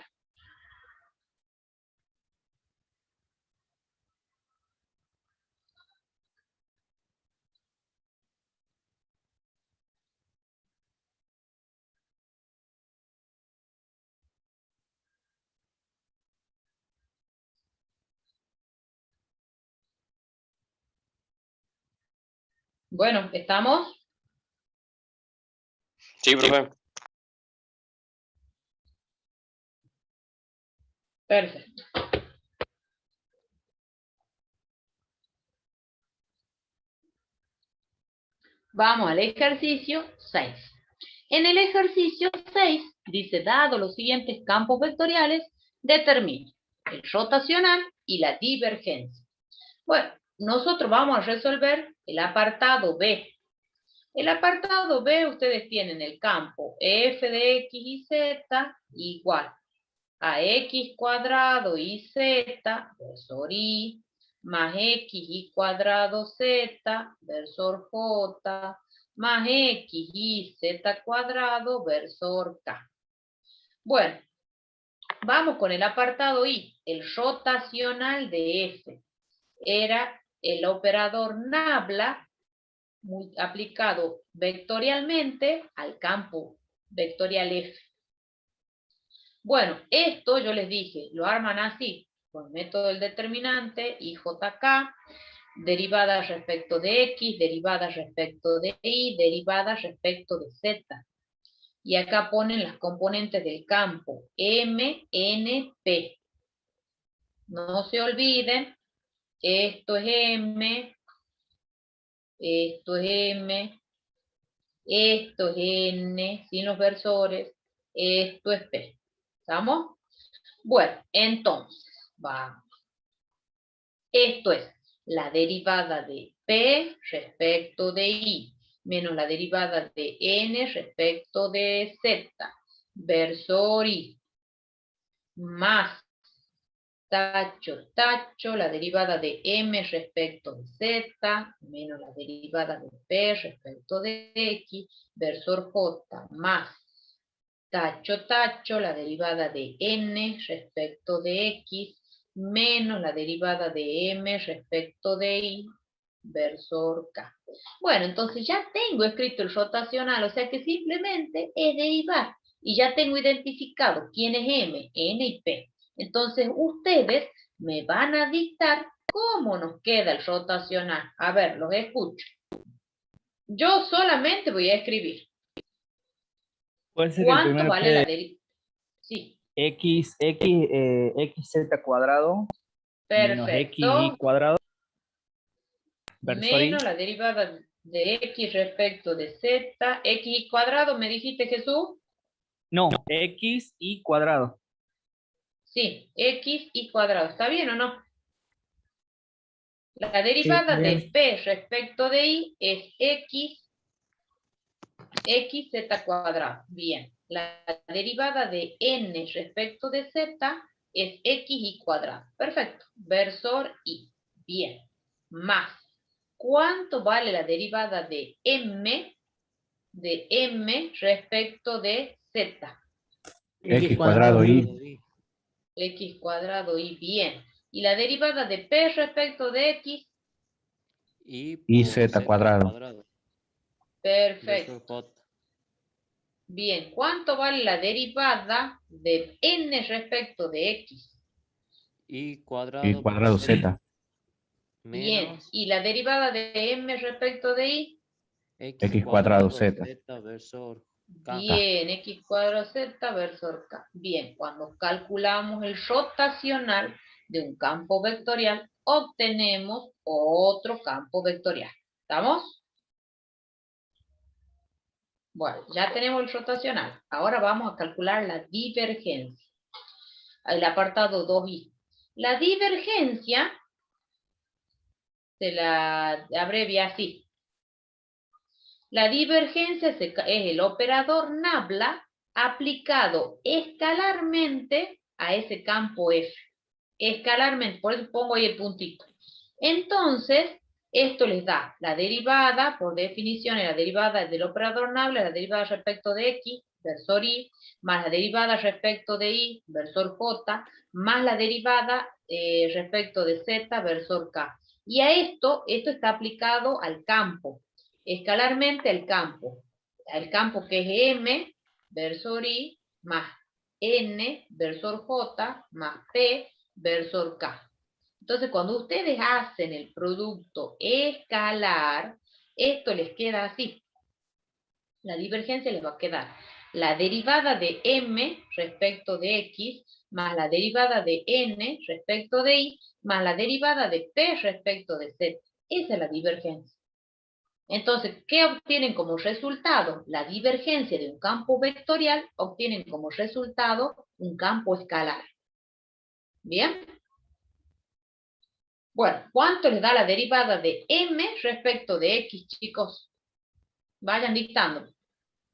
A: Bueno, ¿estamos?
B: Sí, profe.
A: Perfecto. Vamos al ejercicio 6. En el ejercicio 6 dice, dado los siguientes campos vectoriales, determine el rotacional y la divergencia. Bueno, nosotros vamos a resolver el apartado B. El apartado B, ustedes tienen el campo f de x y z igual a x cuadrado y z versor y más x y cuadrado z versor j más x y z cuadrado versor k. Bueno, vamos con el apartado I. El rotacional de f era el operador nabla aplicado vectorialmente al campo vectorial f. Bueno, esto yo les dije, lo arman así, con método del determinante, IJK, derivadas respecto de X, derivadas respecto de Y, derivadas respecto de Z. Y acá ponen las componentes del campo, M, N, P. No se olviden, esto es M, esto es M, esto es N, sin los versores, esto es P. ¿Estamos? Bueno, entonces, vamos. Esto es la derivada de P respecto de I, menos la derivada de N respecto de Z, versor I, más tacho, tacho, la derivada de M respecto de Z, menos la derivada de P respecto de X, versor J, más tacho, tacho, la derivada de N respecto de X, menos la derivada de M respecto de Y, versor K. Bueno, entonces ya tengo escrito el rotacional, o sea que simplemente es derivar. Y ya tengo identificado quién es M, N y P. Entonces ustedes me van a dictar cómo nos queda el rotacional. A ver, los escucho. Yo solamente voy a escribir.
C: Puede ser que el
A: ¿Cuánto
C: primero
A: vale
C: quede
A: la derivada? Sí,
C: xz cuadrado menos
A: perfecto.
C: xy cuadrado versor y
A: Menos la derivada de x respecto de z. X cuadrado, ¿me dijiste, Jesús?
C: no, xy cuadrado.
A: Sí, x y cuadrado. ¿Está bien o no? La
D: Sí,
A: derivada de
D: bien.
A: p respecto de y es xz cuadrado. Bien. La derivada de n respecto de z es xy cuadrado. Perfecto. Versor y. Bien. Más. ¿Cuánto vale la derivada de m respecto de z?
E: X cuadrado y
A: X cuadrado y bien. ¿Y la derivada de p respecto de x?
E: y Z cuadrado.
A: Perfecto. Bien, ¿cuánto vale la derivada de n respecto de x?
E: Y cuadrado Z.
A: Bien, ¿y la derivada de m respecto de y?
E: X cuadrado Z.
A: Bien, x cuadrado z versor k. Bien, cuando calculamos el rotacional de un campo vectorial, obtenemos otro campo vectorial. ¿Estamos? Bueno, ya tenemos el rotacional. Ahora vamos a calcular la divergencia. El apartado 2i. La divergencia se la abrevia así. La divergencia es el operador nabla aplicado escalarmente a ese campo F. Escalarmente, por eso pongo ahí el puntito. Entonces, esto les da la derivada, por definición, la derivada del operador nabla, la derivada respecto de X, versor Y, más la derivada respecto de Y, versor J, más la derivada respecto de Z, versor K. Y a esto está aplicado al campo, escalarmente al campo que es M, versor Y, más N, versor J, más P, versor K. Entonces, cuando ustedes hacen el producto escalar, esto les queda así. La divergencia les va a quedar la derivada de M respecto de X, más la derivada de N respecto de Y, más la derivada de P respecto de Z. Esa es la divergencia. Entonces, ¿qué obtienen como resultado? La divergencia de un campo vectorial obtienen como resultado un campo escalar. ¿Bien? Bueno, ¿cuánto les da la derivada de M respecto de X, chicos? Vayan dictando.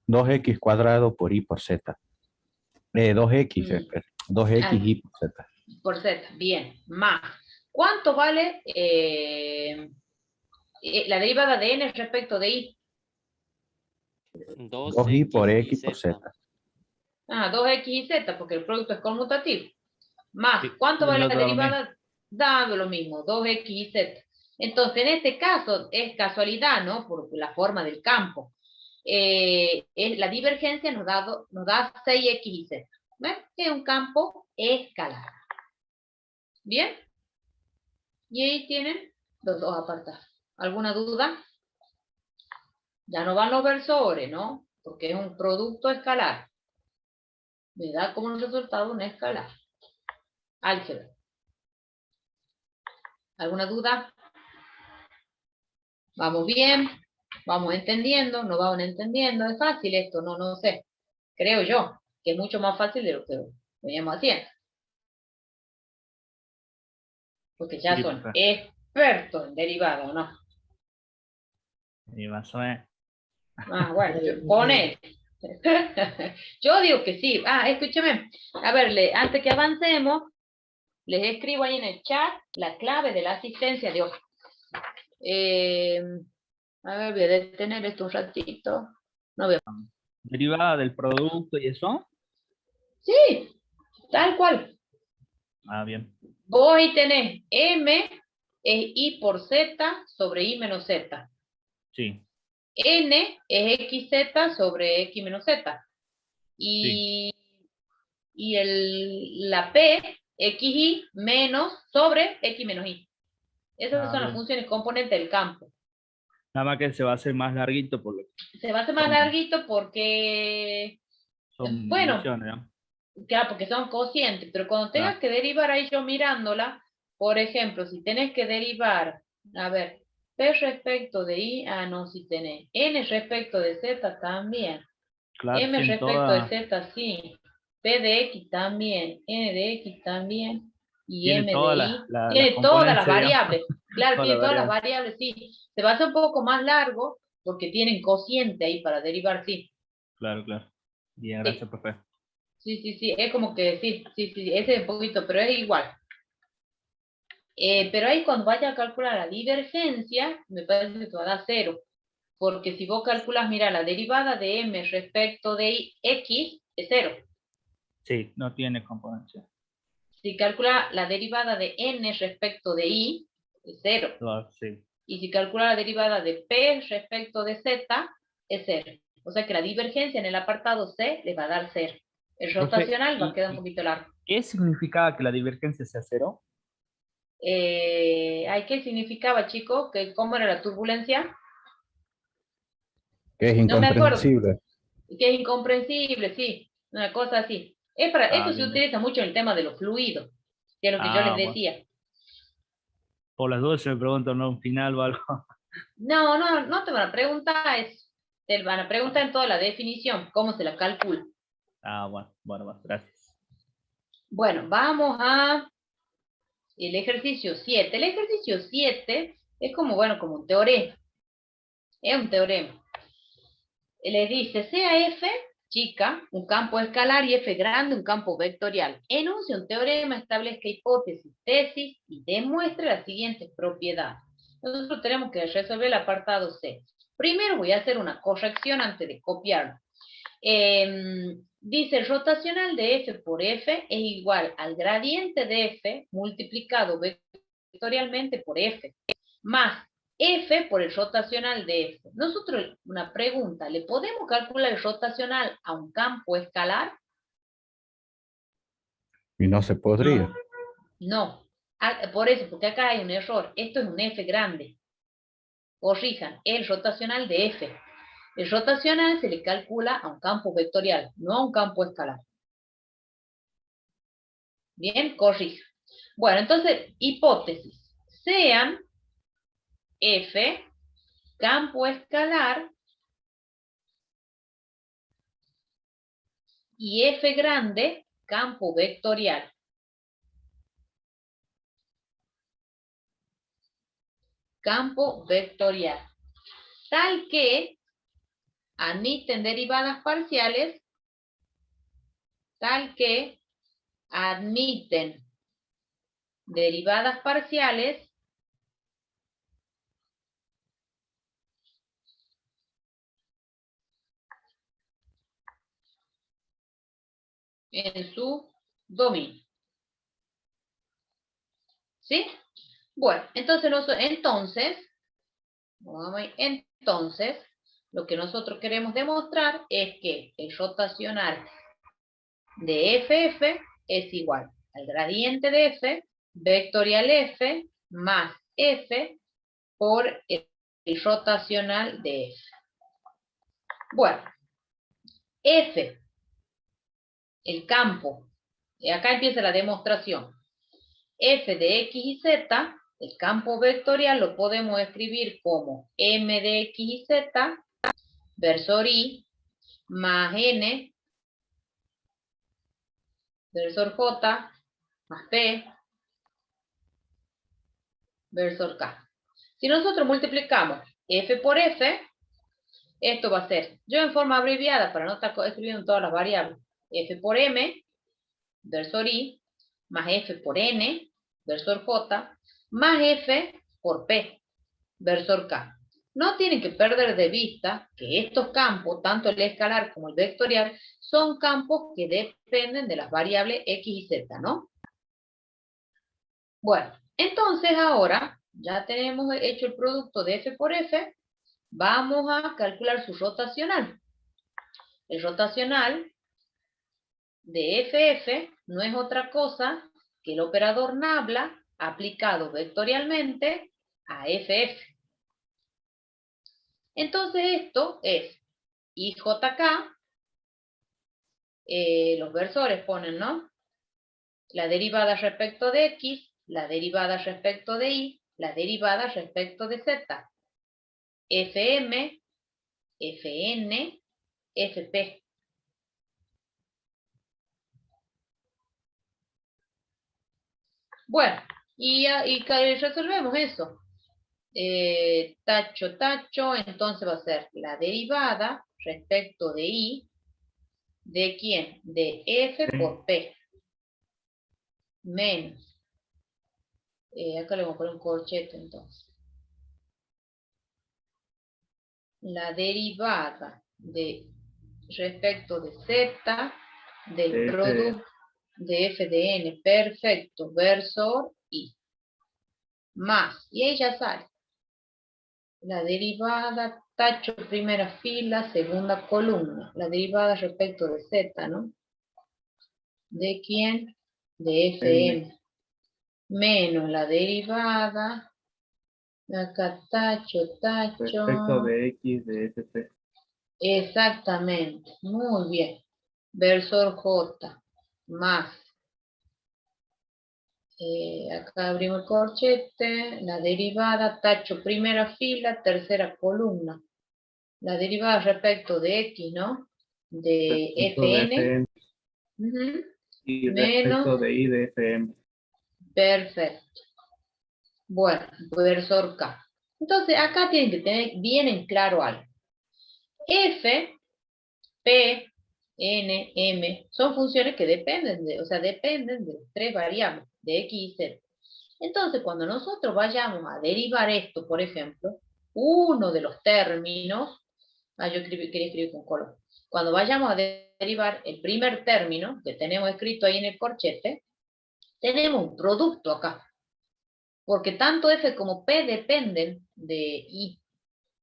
E: 2x cuadrado por y por z. 2x, 2x y por z.
A: Por Z, bien. Más. ¿Cuánto vale la derivada de N respecto de Y?
E: 2y por x por z.
A: 2x y Z, porque el producto es conmutativo. Más,
C: Sí,
A: ¿cuánto vale la
C: lo
A: derivada? Dando lo mismo, 2x y Z. Entonces, en este caso, es casualidad, ¿no? Por la forma del campo. La divergencia nos da 6x y Z. ¿Ven? Es un campo escalar. ¿Bien? Y ahí tienen los dos apartados. ¿Alguna duda? Ya no van los versores, ¿no? Porque es un producto escalar. Me da como resultado un escalar. Álgebra. ¿Alguna duda? ¿Vamos bien? ¿Vamos entendiendo? ¿No vamos entendiendo? ¿Es fácil esto? No sé. Creo yo que es mucho más fácil de lo que veníamos haciendo. Porque ya
C: Sí,
A: son
C: profe.
A: expertos en derivado, ¿no?
C: Y más o menos.
A: Bueno, pone. Yo digo que sí. Escúchame. A ver, antes que avancemos, les escribo ahí en el chat la clave de la asistencia de hoy. A ver, voy a detener esto un ratito. No veo.
C: Derivada del producto y eso.
A: Sí, tal cual.
C: Bien.
A: Vos ahí tenés M es Y por Z sobre Y menos Z.
C: Sí.
A: N es XZ sobre X menos Z.
C: Sí.
A: Y la P, XY menos sobre X menos Y. Esas son las
C: Bien.
A: funciones componentes del campo.
C: Nada más que se va a hacer más larguito por lo que
A: Se va a hacer más larguito porque,
C: son
A: bueno,
C: divisiones, ¿no?
A: claro, porque son cocientes, pero cuando tengas que derivar ahí yo mirándola, por ejemplo, si tenés que derivar, a ver, P respecto de Y, no, si tenés, N respecto de Z también,
C: Claro,
A: M
C: sí, en
A: respecto de
C: toda,
A: Z sí, P de X también, N de X también, y
C: tiene
A: M de
C: todas
A: Y,
C: las
A: tiene todas las
C: componentes, digamos,
A: variables, claro,
C: todas las
A: tiene todas las
C: variables.
A: variables, sí, se va a hacer un poco más largo porque tienen cociente ahí para derivar, sí.
C: Claro, claro. Bien,
A: Sí.
C: gracias, profe.
A: Sí, es como que sí, ese es un poquito, pero es igual. Pero ahí cuando vaya a calcular la divergencia, me parece que te va a dar 0. Porque si vos calculas, mira, la derivada de M respecto de X es 0.
C: Sí, no tiene componentes.
A: Si calcula la derivada de N respecto de Y, es 0.
C: Claro, sí.
A: Y si calcula la derivada de P respecto de Z, es 0. O sea que la divergencia en el apartado C le va a dar 0. El
C: Profe,
A: rotacional va a quedar un poquito largo.
C: ¿qué significaba que la divergencia sea 0?
A: ¿Qué significaba, chicos? ¿Cómo era la turbulencia?
E: Que es
A: No me acuerdo.
E: incomprensible.
A: Que es incomprensible, sí. Una cosa así. Esto se
C: Bien.
A: utiliza mucho en el tema de los fluidos, que es lo que yo les
C: Bueno.
A: decía.
C: Por las dudas se me preguntan, ¿no? Un final o algo.
A: No te van a preguntar eso. Te van a preguntar en toda la definición, cómo se la calcula.
C: Bueno, gracias.
A: Bueno, vamos a el ejercicio 7. El ejercicio 7 Es como, bueno, como un teorema. Es un teorema. Le dice, sea F chica un campo escalar y F grande un campo vectorial. Enuncie un teorema, establezca hipótesis, tesis y demuestre las siguientes propiedades. Nosotros tenemos que resolver el apartado C. Primero voy a hacer una corrección antes de copiarlo. Dice, rotacional de F por F es igual al gradiente de F multiplicado vectorialmente por F, más F por el rotacional de F. Nosotros, una pregunta, ¿le podemos calcular el rotacional a un campo escalar?
E: Y no se podría.
A: No. Por eso, porque acá hay un error. Esto es un F grande. Corrijan, el rotacional de F. El rotacional se le calcula a un campo vectorial, no a un campo escalar. Bien, corrija. Bueno, entonces, hipótesis. Sean F, campo escalar, y F grande, campo vectorial. Campo vectorial. Tal que admiten derivadas parciales, tal que admiten derivadas parciales en su dominio. ¿Sí? Bueno, entonces lo que nosotros queremos demostrar es que el rotacional de FF es igual al gradiente de F, vectorial F, más F por el rotacional de F. Bueno, F, el campo, y acá empieza la demostración. F de X y Z, el campo vectorial lo podemos escribir como M de X y Z, versor I, más N, versor J, más P, versor K. Si nosotros multiplicamos F por F, esto va a ser, yo en forma abreviada, para no estar escribiendo todas las variables, F por M, versor I, más F por N, versor J, más F por P, versor K. No tienen que perder de vista que estos campos, tanto el escalar como el vectorial, son campos que dependen de las variables X y Z, ¿no? Bueno, entonces ahora ya tenemos hecho el producto de F por F, vamos a calcular su rotacional. El rotacional de FF no es otra cosa que el operador nabla aplicado vectorialmente a FF. Entonces esto es IJK, los versores ponen, ¿no? La derivada respecto de X, la derivada respecto de Y, la derivada respecto de Z. FM, FN, FP. Bueno, y resolvemos eso. Tacho, tacho, entonces va a ser la derivada respecto de I, ¿de quién? De F por P. Menos. Acá le vamos a poner un corchete entonces. La derivada de respecto de Z del producto de F de N, perfecto, versor I. Más, y ahí ya sale. La derivada, tacho primera fila, segunda columna. La derivada respecto de Z, ¿no? ¿De quién? De FM. Menos la derivada. Acá tacho, tacho.
F: Respecto de X de FP.
A: Exactamente. Muy bien. Versor J. Más. Acá abrimos el corchete. La derivada, tacho primera fila, tercera columna. La derivada respecto de X, ¿no? De
F: Respecto de
A: Fn.
F: FN
A: Ujú,
F: y
A: menos.
F: respecto de I de FM.
A: Perfecto. Bueno, versor K. Entonces, acá tienen que tener bien en claro algo. F, P, N, M, son funciones que dependen dependen de tres variables, de X y Z. Entonces, cuando nosotros vayamos a derivar esto, por ejemplo, uno de los términos, yo quería escribir con color. Cuando vayamos a derivar el primer término que tenemos escrito ahí en el corchete, tenemos un producto acá. Porque tanto F como P dependen de I.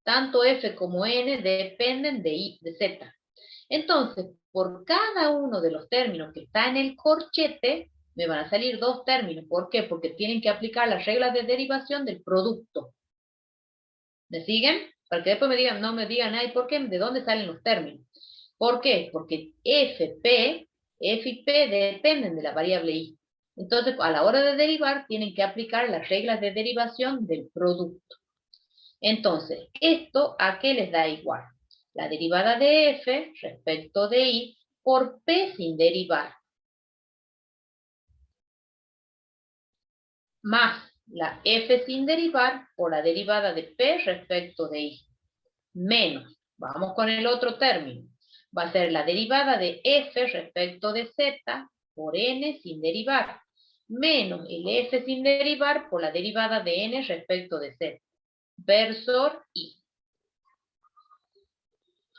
A: Tanto F como N dependen de I, de Z. Entonces, por cada uno de los términos que está en el corchete, me van a salir dos términos. ¿Por qué? Porque tienen que aplicar las reglas de derivación del producto. ¿Me siguen? Para que después no me digan, ay, ¿por qué? ¿De dónde salen los términos? ¿Por qué? Porque F y P dependen de la variable I. Entonces, a la hora de derivar, tienen que aplicar las reglas de derivación del producto. Entonces, ¿esto a qué les da igual? La derivada de F respecto de I por P sin derivar. Más la F sin derivar por la derivada de P respecto de I. Menos, vamos con el otro término. Va a ser la derivada de F respecto de Z por N sin derivar. Menos el F sin derivar por la derivada de N respecto de Z. Versor I.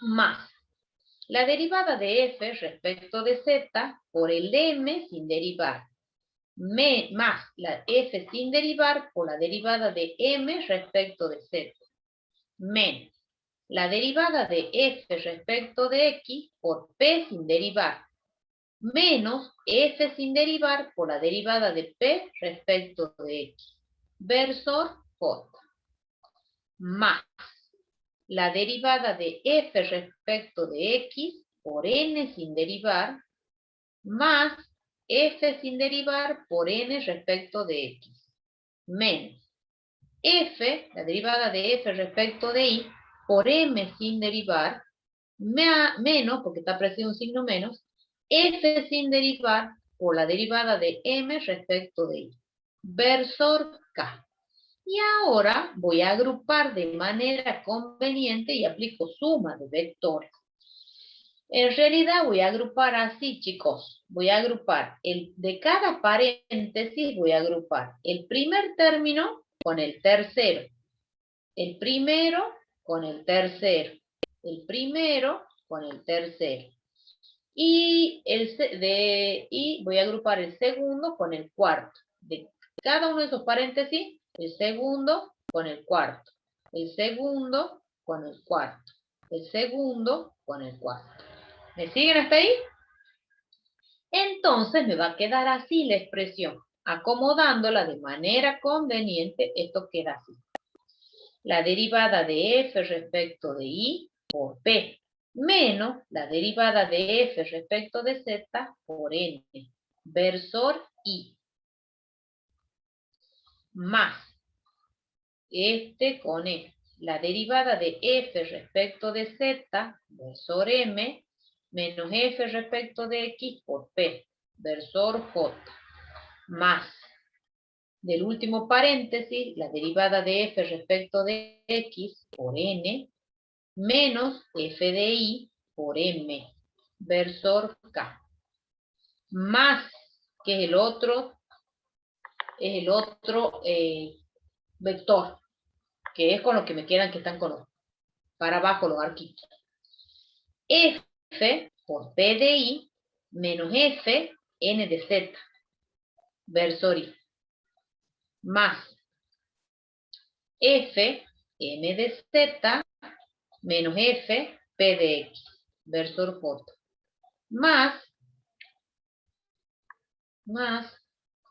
A: Más la derivada de F respecto de Z por el M sin derivar. Más la F sin derivar por la derivada de M respecto de Z. Menos la derivada de F respecto de X por P sin derivar. Menos F sin derivar por la derivada de P respecto de X. Versor J. Más la derivada de F respecto de X por N sin derivar, más F sin derivar por N respecto de X, menos F, la derivada de F respecto de Y, por M sin derivar, menos, porque está apareciendo un signo menos, F sin derivar por la derivada de M respecto de Y. Versor K. Y ahora voy a agrupar de manera conveniente y aplico suma de vectores. En realidad voy a agrupar así, chicos. Voy a agrupar de cada paréntesis, voy a agrupar el primer término con el tercero. El primero con el tercero. El primero con el tercero. Y voy a agrupar el segundo con el cuarto. De cada uno de esos paréntesis, el segundo con el cuarto, el segundo con el cuarto, el segundo con el cuarto. ¿Me siguen hasta ahí? Entonces me va a quedar así la expresión. Acomodándola de manera conveniente, esto queda así. La derivada de F respecto de I por P, menos la derivada de F respecto de Z por N. Versor I. Más con la derivada de F respecto de Z, versor M, menos F respecto de X por P, versor J, más del último paréntesis, la derivada de F respecto de X por N, menos F de I por M, versor K, más, que es el otro vector, que es con los que me quedan que están para abajo los arquitos. F por P de I menos F N de Z, versor I, más F M de Z menos F P de X, versor J, más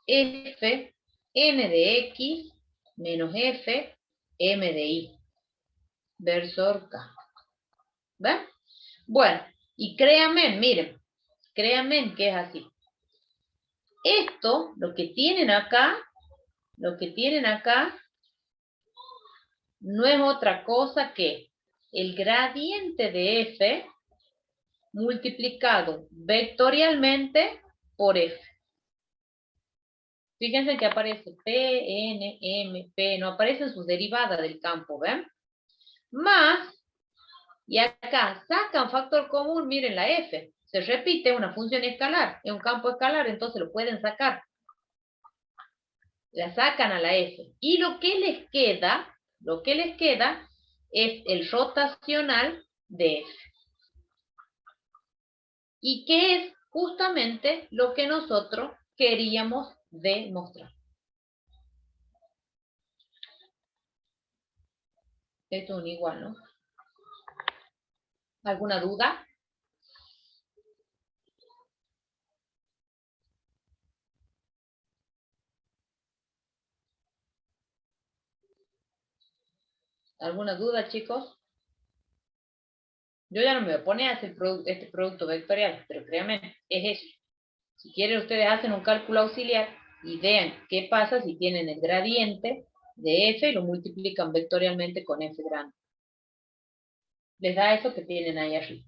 A: F N de X menos F M de Y, versor K. ¿Ven? Bueno, y créanme, miren, créanme que es así. Esto, lo que tienen acá, no es otra cosa que el gradiente de F multiplicado vectorialmente por F. Fíjense que aparece P, N, M, P, no aparecen sus derivadas del campo, ¿ven? Más, y acá sacan factor común, miren la F. Se repite una función escalar, es un campo escalar, entonces lo pueden sacar. La sacan a la F. Y lo que les queda es el rotacional de F. Y que es justamente lo que nosotros queríamos demostrar. Esto es un igual, ¿no? ¿Alguna duda? ¿Alguna duda, chicos? Yo ya no me voy a poner a hacer este producto vectorial, pero créanme, es eso. Si quieren, ustedes hacen un cálculo auxiliar y vean qué pasa si tienen el gradiente de f y lo multiplican vectorialmente con f grande. Les da eso que tienen ahí arriba.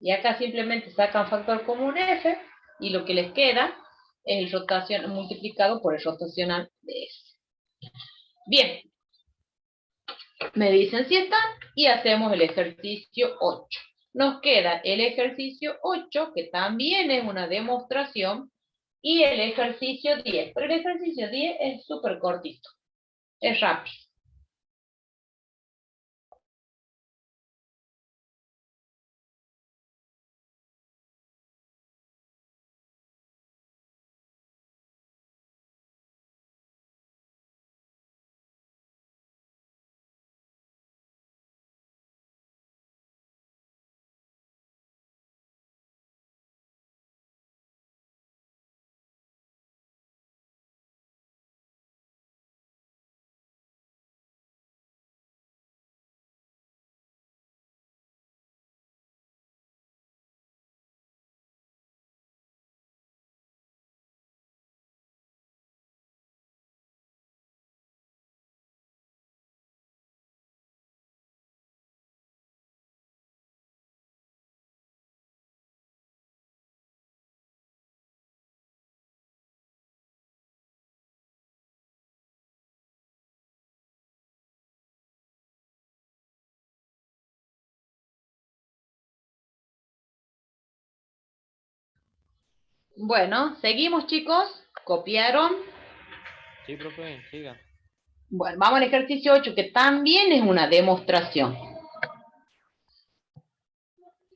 A: Y acá simplemente sacan factor común f y lo que les queda es el rotación multiplicado por el rotacional de f. Bien. Me dicen si están y hacemos el ejercicio 8. Nos queda el ejercicio 8, que también es una demostración, y el ejercicio 10. Pero el ejercicio 10 es súper cortito. Es rápido. Bueno, seguimos, chicos. ¿Copiaron?
B: Sí, profe, siga.
A: Bueno, vamos al ejercicio 8, que también es una demostración.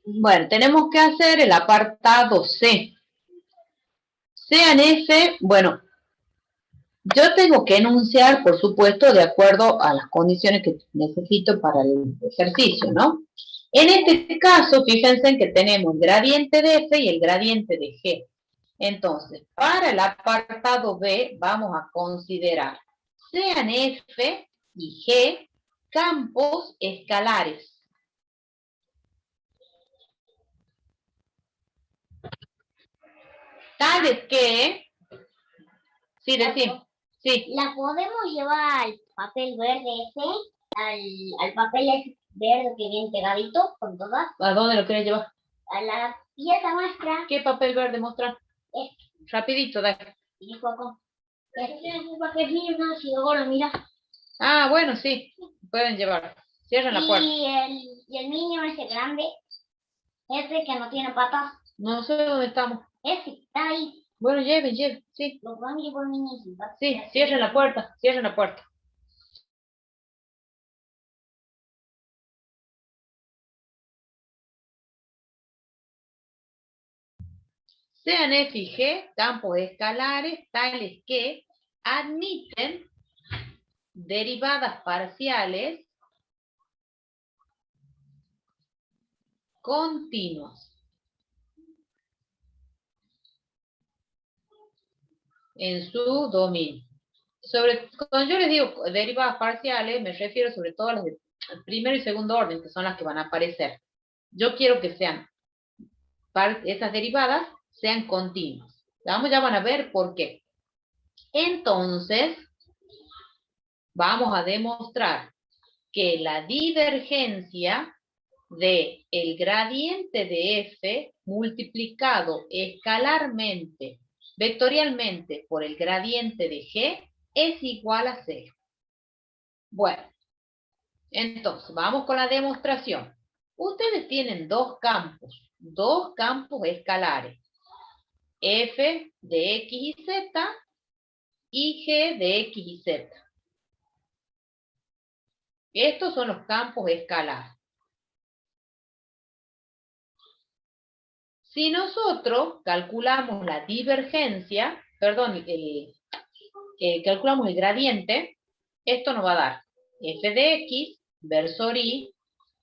A: Bueno, tenemos que hacer el apartado C. Sean F, bueno, yo tengo que enunciar, por supuesto, de acuerdo a las condiciones que necesito para el ejercicio, ¿no? En este caso, fíjense que tenemos el gradiente de F y el gradiente de G. Entonces, para el apartado B, vamos a considerar sean F y G campos escalares. Tales que... Sí, decimos. Sí.
G: ¿La podemos llevar al papel verde ese? Al papel ese verde que viene pegadito con todas.
A: ¿A dónde lo quieres llevar?
G: A la pieza nuestra.
A: ¿Qué papel verde mostrar? Rapidito, dale.
G: Y poco. Este es un papel mío, no, si ahora mira.
A: Ah, bueno, sí. Pueden llevar. Cierren la puerta.
G: Y el niño ese grande, ese que no tiene patas.
A: No sé dónde estamos.
G: Ese está ahí.
A: Bueno, lleven, sí.
G: Lo van a llevar niños sin patas.
A: Sí, cierren la puerta, cierren la puerta. Sean F y G campos escalares tales que admiten derivadas parciales continuas en su dominio. Cuando yo les digo derivadas parciales, me refiero sobre todo a las de primero y segundo orden, que son las que van a aparecer. Yo quiero que sean, esas derivadas sean continuas. Ya van a ver por qué. Entonces, vamos a demostrar que la divergencia de el gradiente de f multiplicado escalarmente vectorialmente por el gradiente de G es igual a 0. Bueno, entonces vamos con la demostración. Ustedes tienen dos campos escalares, f de x y z y g de x y z. Estos son los campos escalares. Si nosotros calculamos la divergencia, perdón, calculamos el gradiente, esto nos va a dar f de x versor y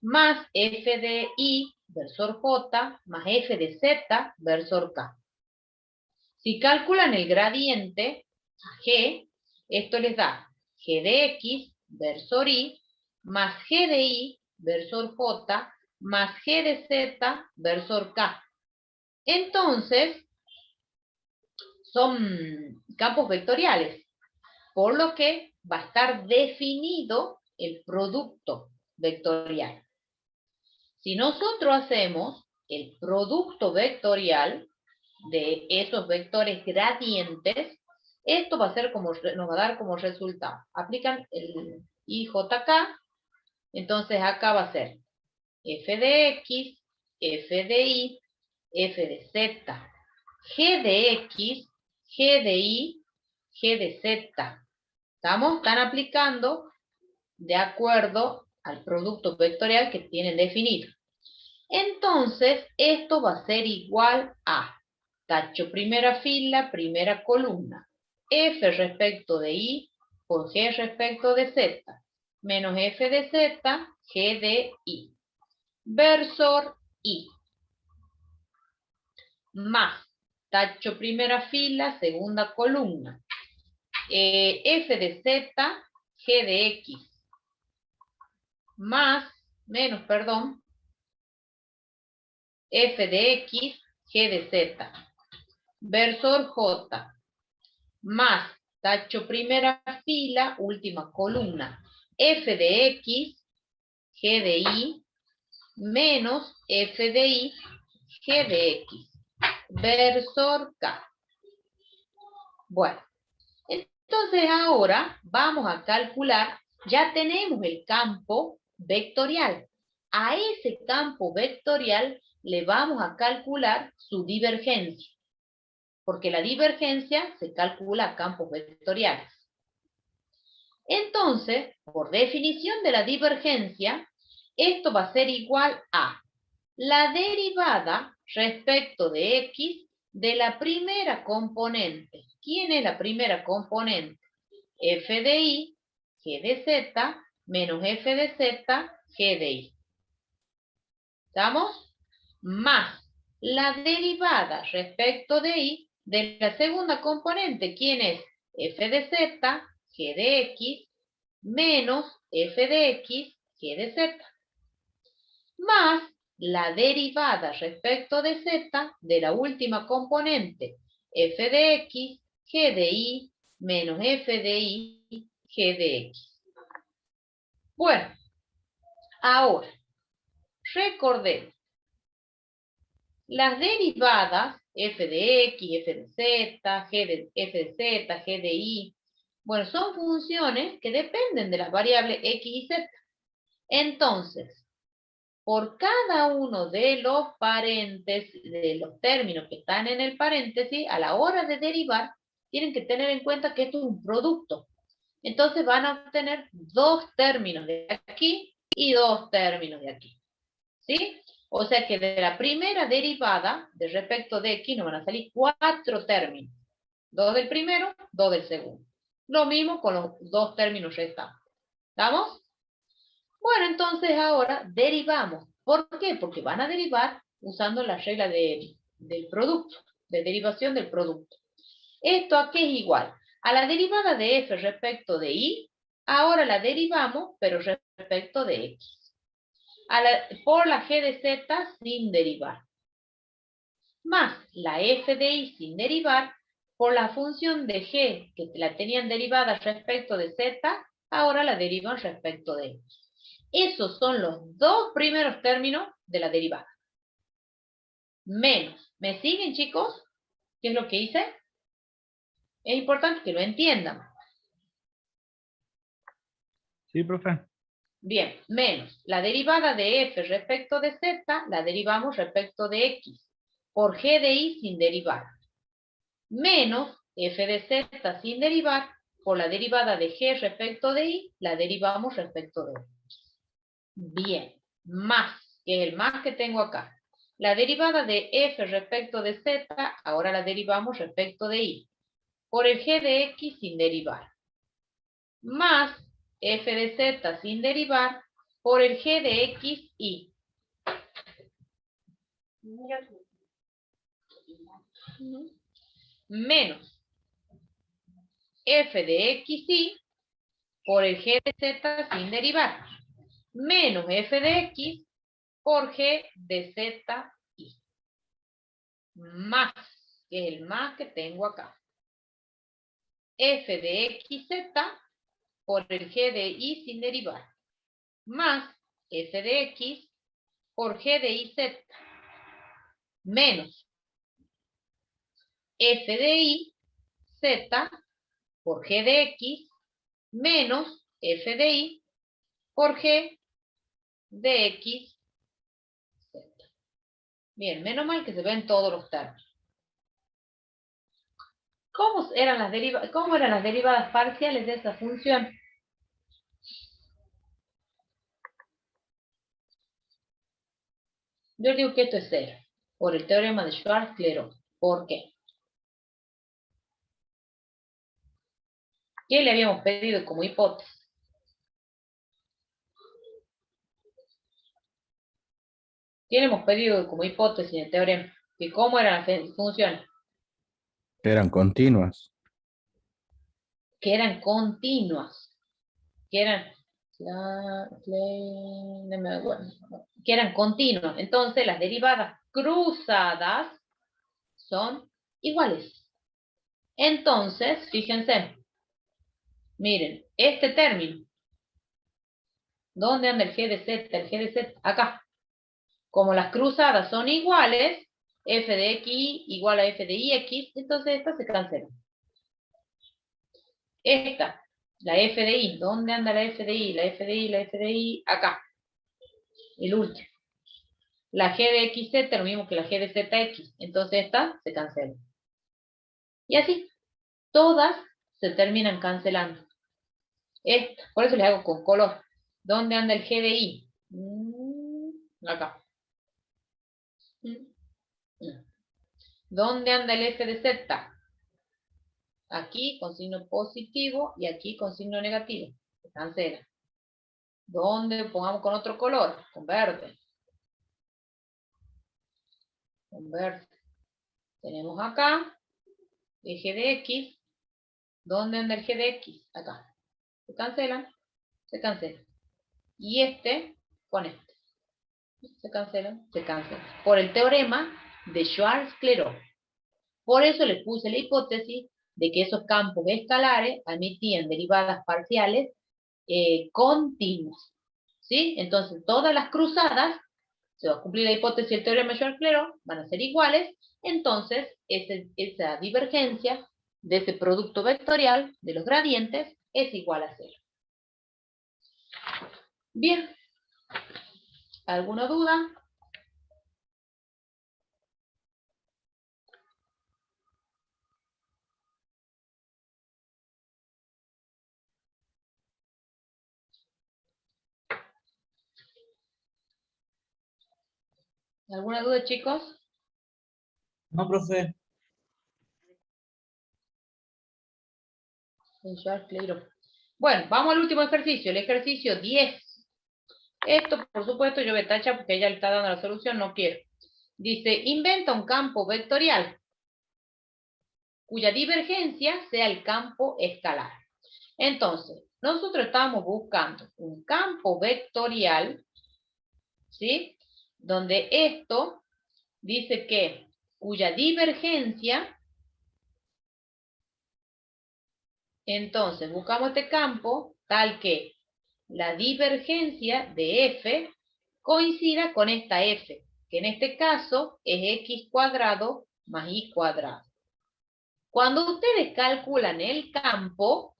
A: más f de y versor j más f de z versor k. Si calculan el gradiente a g, esto les da g de x versor y más g de y versor j más g de z versor k. Entonces, son campos vectoriales, por lo que va a estar definido el producto vectorial. Si nosotros hacemos el producto vectorial de esos vectores gradientes, esto va a ser como, nos va a dar como resultado. Aplican el IJK, entonces acá va a ser f de x, f de y, f de z, g de x, g de y, g de z. ¿Estamos? Están aplicando de acuerdo al producto vectorial que tienen definido. Entonces, esto va a ser igual a, tacho primera fila, primera columna, f respecto de y por g respecto de z, menos f de z, g de y, versor y, más, tacho primera fila, segunda columna, f de z, g de x, más, menos, perdón, f de x, g de z, versor j, más, tacho primera fila, última columna, f de x, g de y, menos f de y, g de x, versor k. Bueno, entonces ahora vamos a calcular, ya tenemos el campo vectorial. A ese campo vectorial le vamos a calcular su divergencia, porque la divergencia se calcula a campos vectoriales. Entonces, por definición de la divergencia, esto va a ser igual a la derivada respecto de x de la primera componente. ¿Quién es la primera componente? F de y, g de z, menos f de z, g de y. ¿Estamos? Más la derivada respecto de y de la segunda componente. ¿Quién es? F de z, g de x, menos f de x, g de z. Más la derivada respecto de z de la última componente, f de x, g de y, menos f de y, g de x. Bueno, ahora, recordemos, las derivadas, f de x, f de z, f de z, g de y, bueno, son funciones que dependen de las variables x y z. Entonces, por cada uno de los paréntesis, de los términos que están en el paréntesis, a la hora de derivar, tienen que tener en cuenta que esto es un producto. Entonces van a obtener dos términos de aquí y dos términos de aquí. ¿Sí? O sea que de la primera derivada, de respecto de x, nos van a salir 4 términos. 2 del primero, 2 del segundo. Lo mismo con los dos términos restantes. ¿Estamos? Bueno, entonces ahora derivamos. ¿Por qué? Porque van a derivar usando la regla del producto, de derivación del producto. ¿Esto a qué es igual? A la derivada de f respecto de y, ahora la derivamos, pero respecto de x. Por la g de z sin derivar. Más la f de y sin derivar, por la función de g, que la tenían derivada respecto de z, ahora la derivan respecto de x. Esos son los dos primeros términos de la derivada. Menos. ¿Me siguen, chicos? ¿Qué es lo que hice? Es importante que lo entiendan.
C: Sí, profe.
A: Bien, menos la derivada de f respecto de z, la derivamos respecto de x, por g de y sin derivar. Menos f de z sin derivar, por la derivada de g respecto de y, la derivamos respecto de x. Bien, más, que es el más que tengo acá. La derivada de f respecto de z, ahora la derivamos respecto de y, por el g de x sin derivar. Más f de z sin derivar, por el g de x y. Menos f de x y, por el g de z sin derivar. Menos f de x, por g de z y. Más, que es el más que tengo acá. F de x z, por el g de y sin derivar. Más f de x, por g de y z. Menos f de y z, por g de x, menos f de y, por g de x, z. Bien, menos mal que se ven todos los términos. ¿Cómo eran las derivadas parciales de esa función? Yo digo que esto es 0, por el teorema de Schwarz-Clairaut. ¿Por qué? ¿Qué le habíamos pedido como hipótesis? ¿Qué le hemos pedido como hipótesis en el teorema? ¿Que cómo eran las funciones?
E: Eran continuas.
A: Que eran continuas. Que eran... que eran continuas. Entonces, las derivadas cruzadas son iguales. Entonces, fíjense. Miren, este término. ¿Dónde anda el g de z? El g de z, acá. Como las cruzadas son iguales, f de x igual a f de ix, entonces esta se cancela. Esta, la f de y, ¿dónde anda la f de y? La f de y, la f de y, acá. El último. La g de xz, lo mismo que la g de zx, entonces esta se cancela. Y así, todas se terminan cancelando. Esta, por eso les hago con color. ¿Dónde anda el g de y? Acá. ¿Dónde anda el f de z? Aquí con signo positivo y aquí con signo negativo. Se cancela. ¿Dónde pongamos con otro color? Con verde. Con verde. Tenemos acá el g de x. ¿Dónde anda el g de x? Acá. Se cancelan. Se cancela. Y este con este. Se cancelan. Se cancelan. Por el teorema de Schwarz-Clairaut. Por eso le puse la hipótesis de que esos campos escalares admitían derivadas parciales continuas. ¿Sí? Entonces, todas las cruzadas, se va a cumplir la hipótesis del teorema de Schwarz-Clairaut, van a ser iguales. Entonces, esa divergencia de ese producto vectorial de los gradientes es igual a 0. Bien. ¿Alguna duda? ¿Alguna duda, chicos?
D: No, profe.
A: En Schwarz-Clairaut. Bueno, vamos al último ejercicio, el ejercicio 10. Esto, por supuesto, yo voy a tachar porque ella le está dando la solución, no quiero. Dice, inventa un campo vectorial cuya divergencia sea el campo escalar. Entonces, nosotros estamos buscando un campo vectorial, ¿sí? Donde esto dice que cuya divergencia, entonces buscamos este campo tal que la divergencia de f coincida con esta f, que en este caso es x² más y². Cuando ustedes calculan el campo,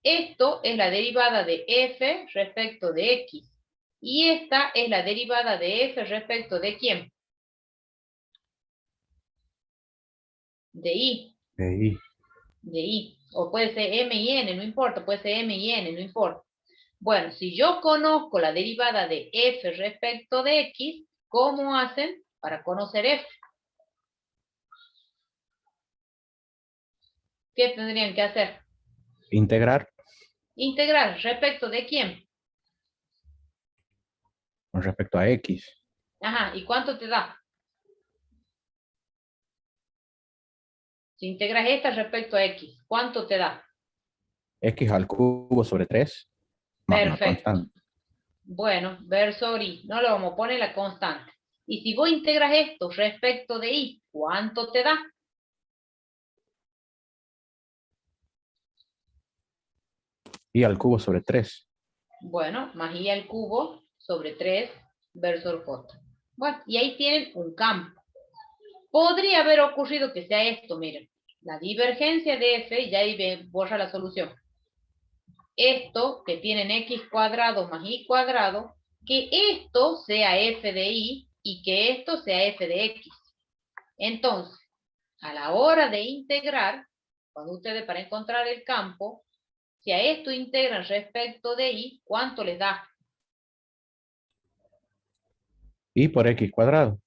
A: esto es la derivada de f respecto de x. Y esta es la derivada de f respecto de ¿quién? De y.
E: De I.
A: De y. O puede ser m y n, no importa. Puede ser m y n, no importa. Bueno, si yo conozco la derivada de f respecto de x, ¿cómo hacen para conocer f? ¿Qué tendrían que hacer?
E: Integrar
A: Integrar respecto de ¿quién?
E: con respecto a X.
A: Ajá, ¿y cuánto te da? Si integras esta respecto a x, ¿cuánto te da?
E: X al cubo sobre 3. Más una
A: Perfecto.
E: constante.
A: Bueno, ver sobre y. No lo vamos a poner la constante. Y si vos integras esto respecto de y, ¿cuánto te da?
E: Y al cubo sobre 3.
A: Bueno, más y al cubo sobre 3 versus j. Bueno, y ahí tienen un campo. Podría haber ocurrido que sea esto, miren. La divergencia de f, ya ahí borra la solución. Esto, que tienen x cuadrado más y cuadrado, que esto sea f de y y que esto sea f de x. Entonces, a la hora de integrar, cuando ustedes para encontrar el campo, si a esto integran respecto de y, ¿cuánto les da?
E: Y por X cuadrado.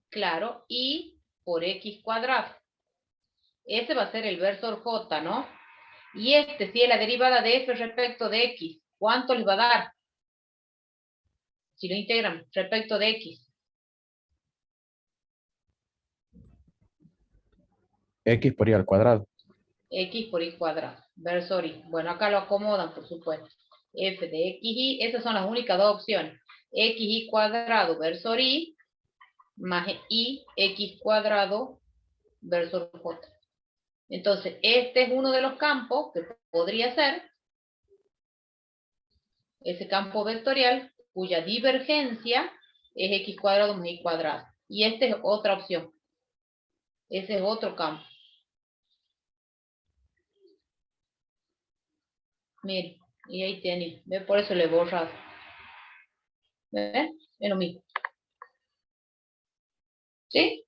A: Claro, y por x cuadrado. Ese va a ser el versor j, ¿no? Y este, si es la derivada de f respecto de x, ¿cuánto les va a dar? Si lo integran respecto de x.
E: X por Y al cuadrado.
A: X por y cuadrado. Versor y. Bueno, acá lo acomodan, por supuesto. F de x y, esas son las únicas dos opciones. XY cuadrado versor y, más y x cuadrado versor j. Entonces, este es uno de los campos que podría ser ese campo vectorial cuya divergencia es x cuadrado más y cuadrado. Y esta es otra opción. Ese es otro campo. Miren, y ahí tienen. ¿Ven? Por eso le he borrado. ¿Ven? Es lo mismo. ¿Sí?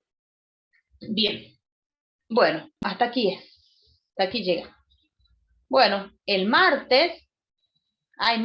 A: Bien. Bueno, hasta aquí es. Hasta aquí llega. Bueno, el martes hay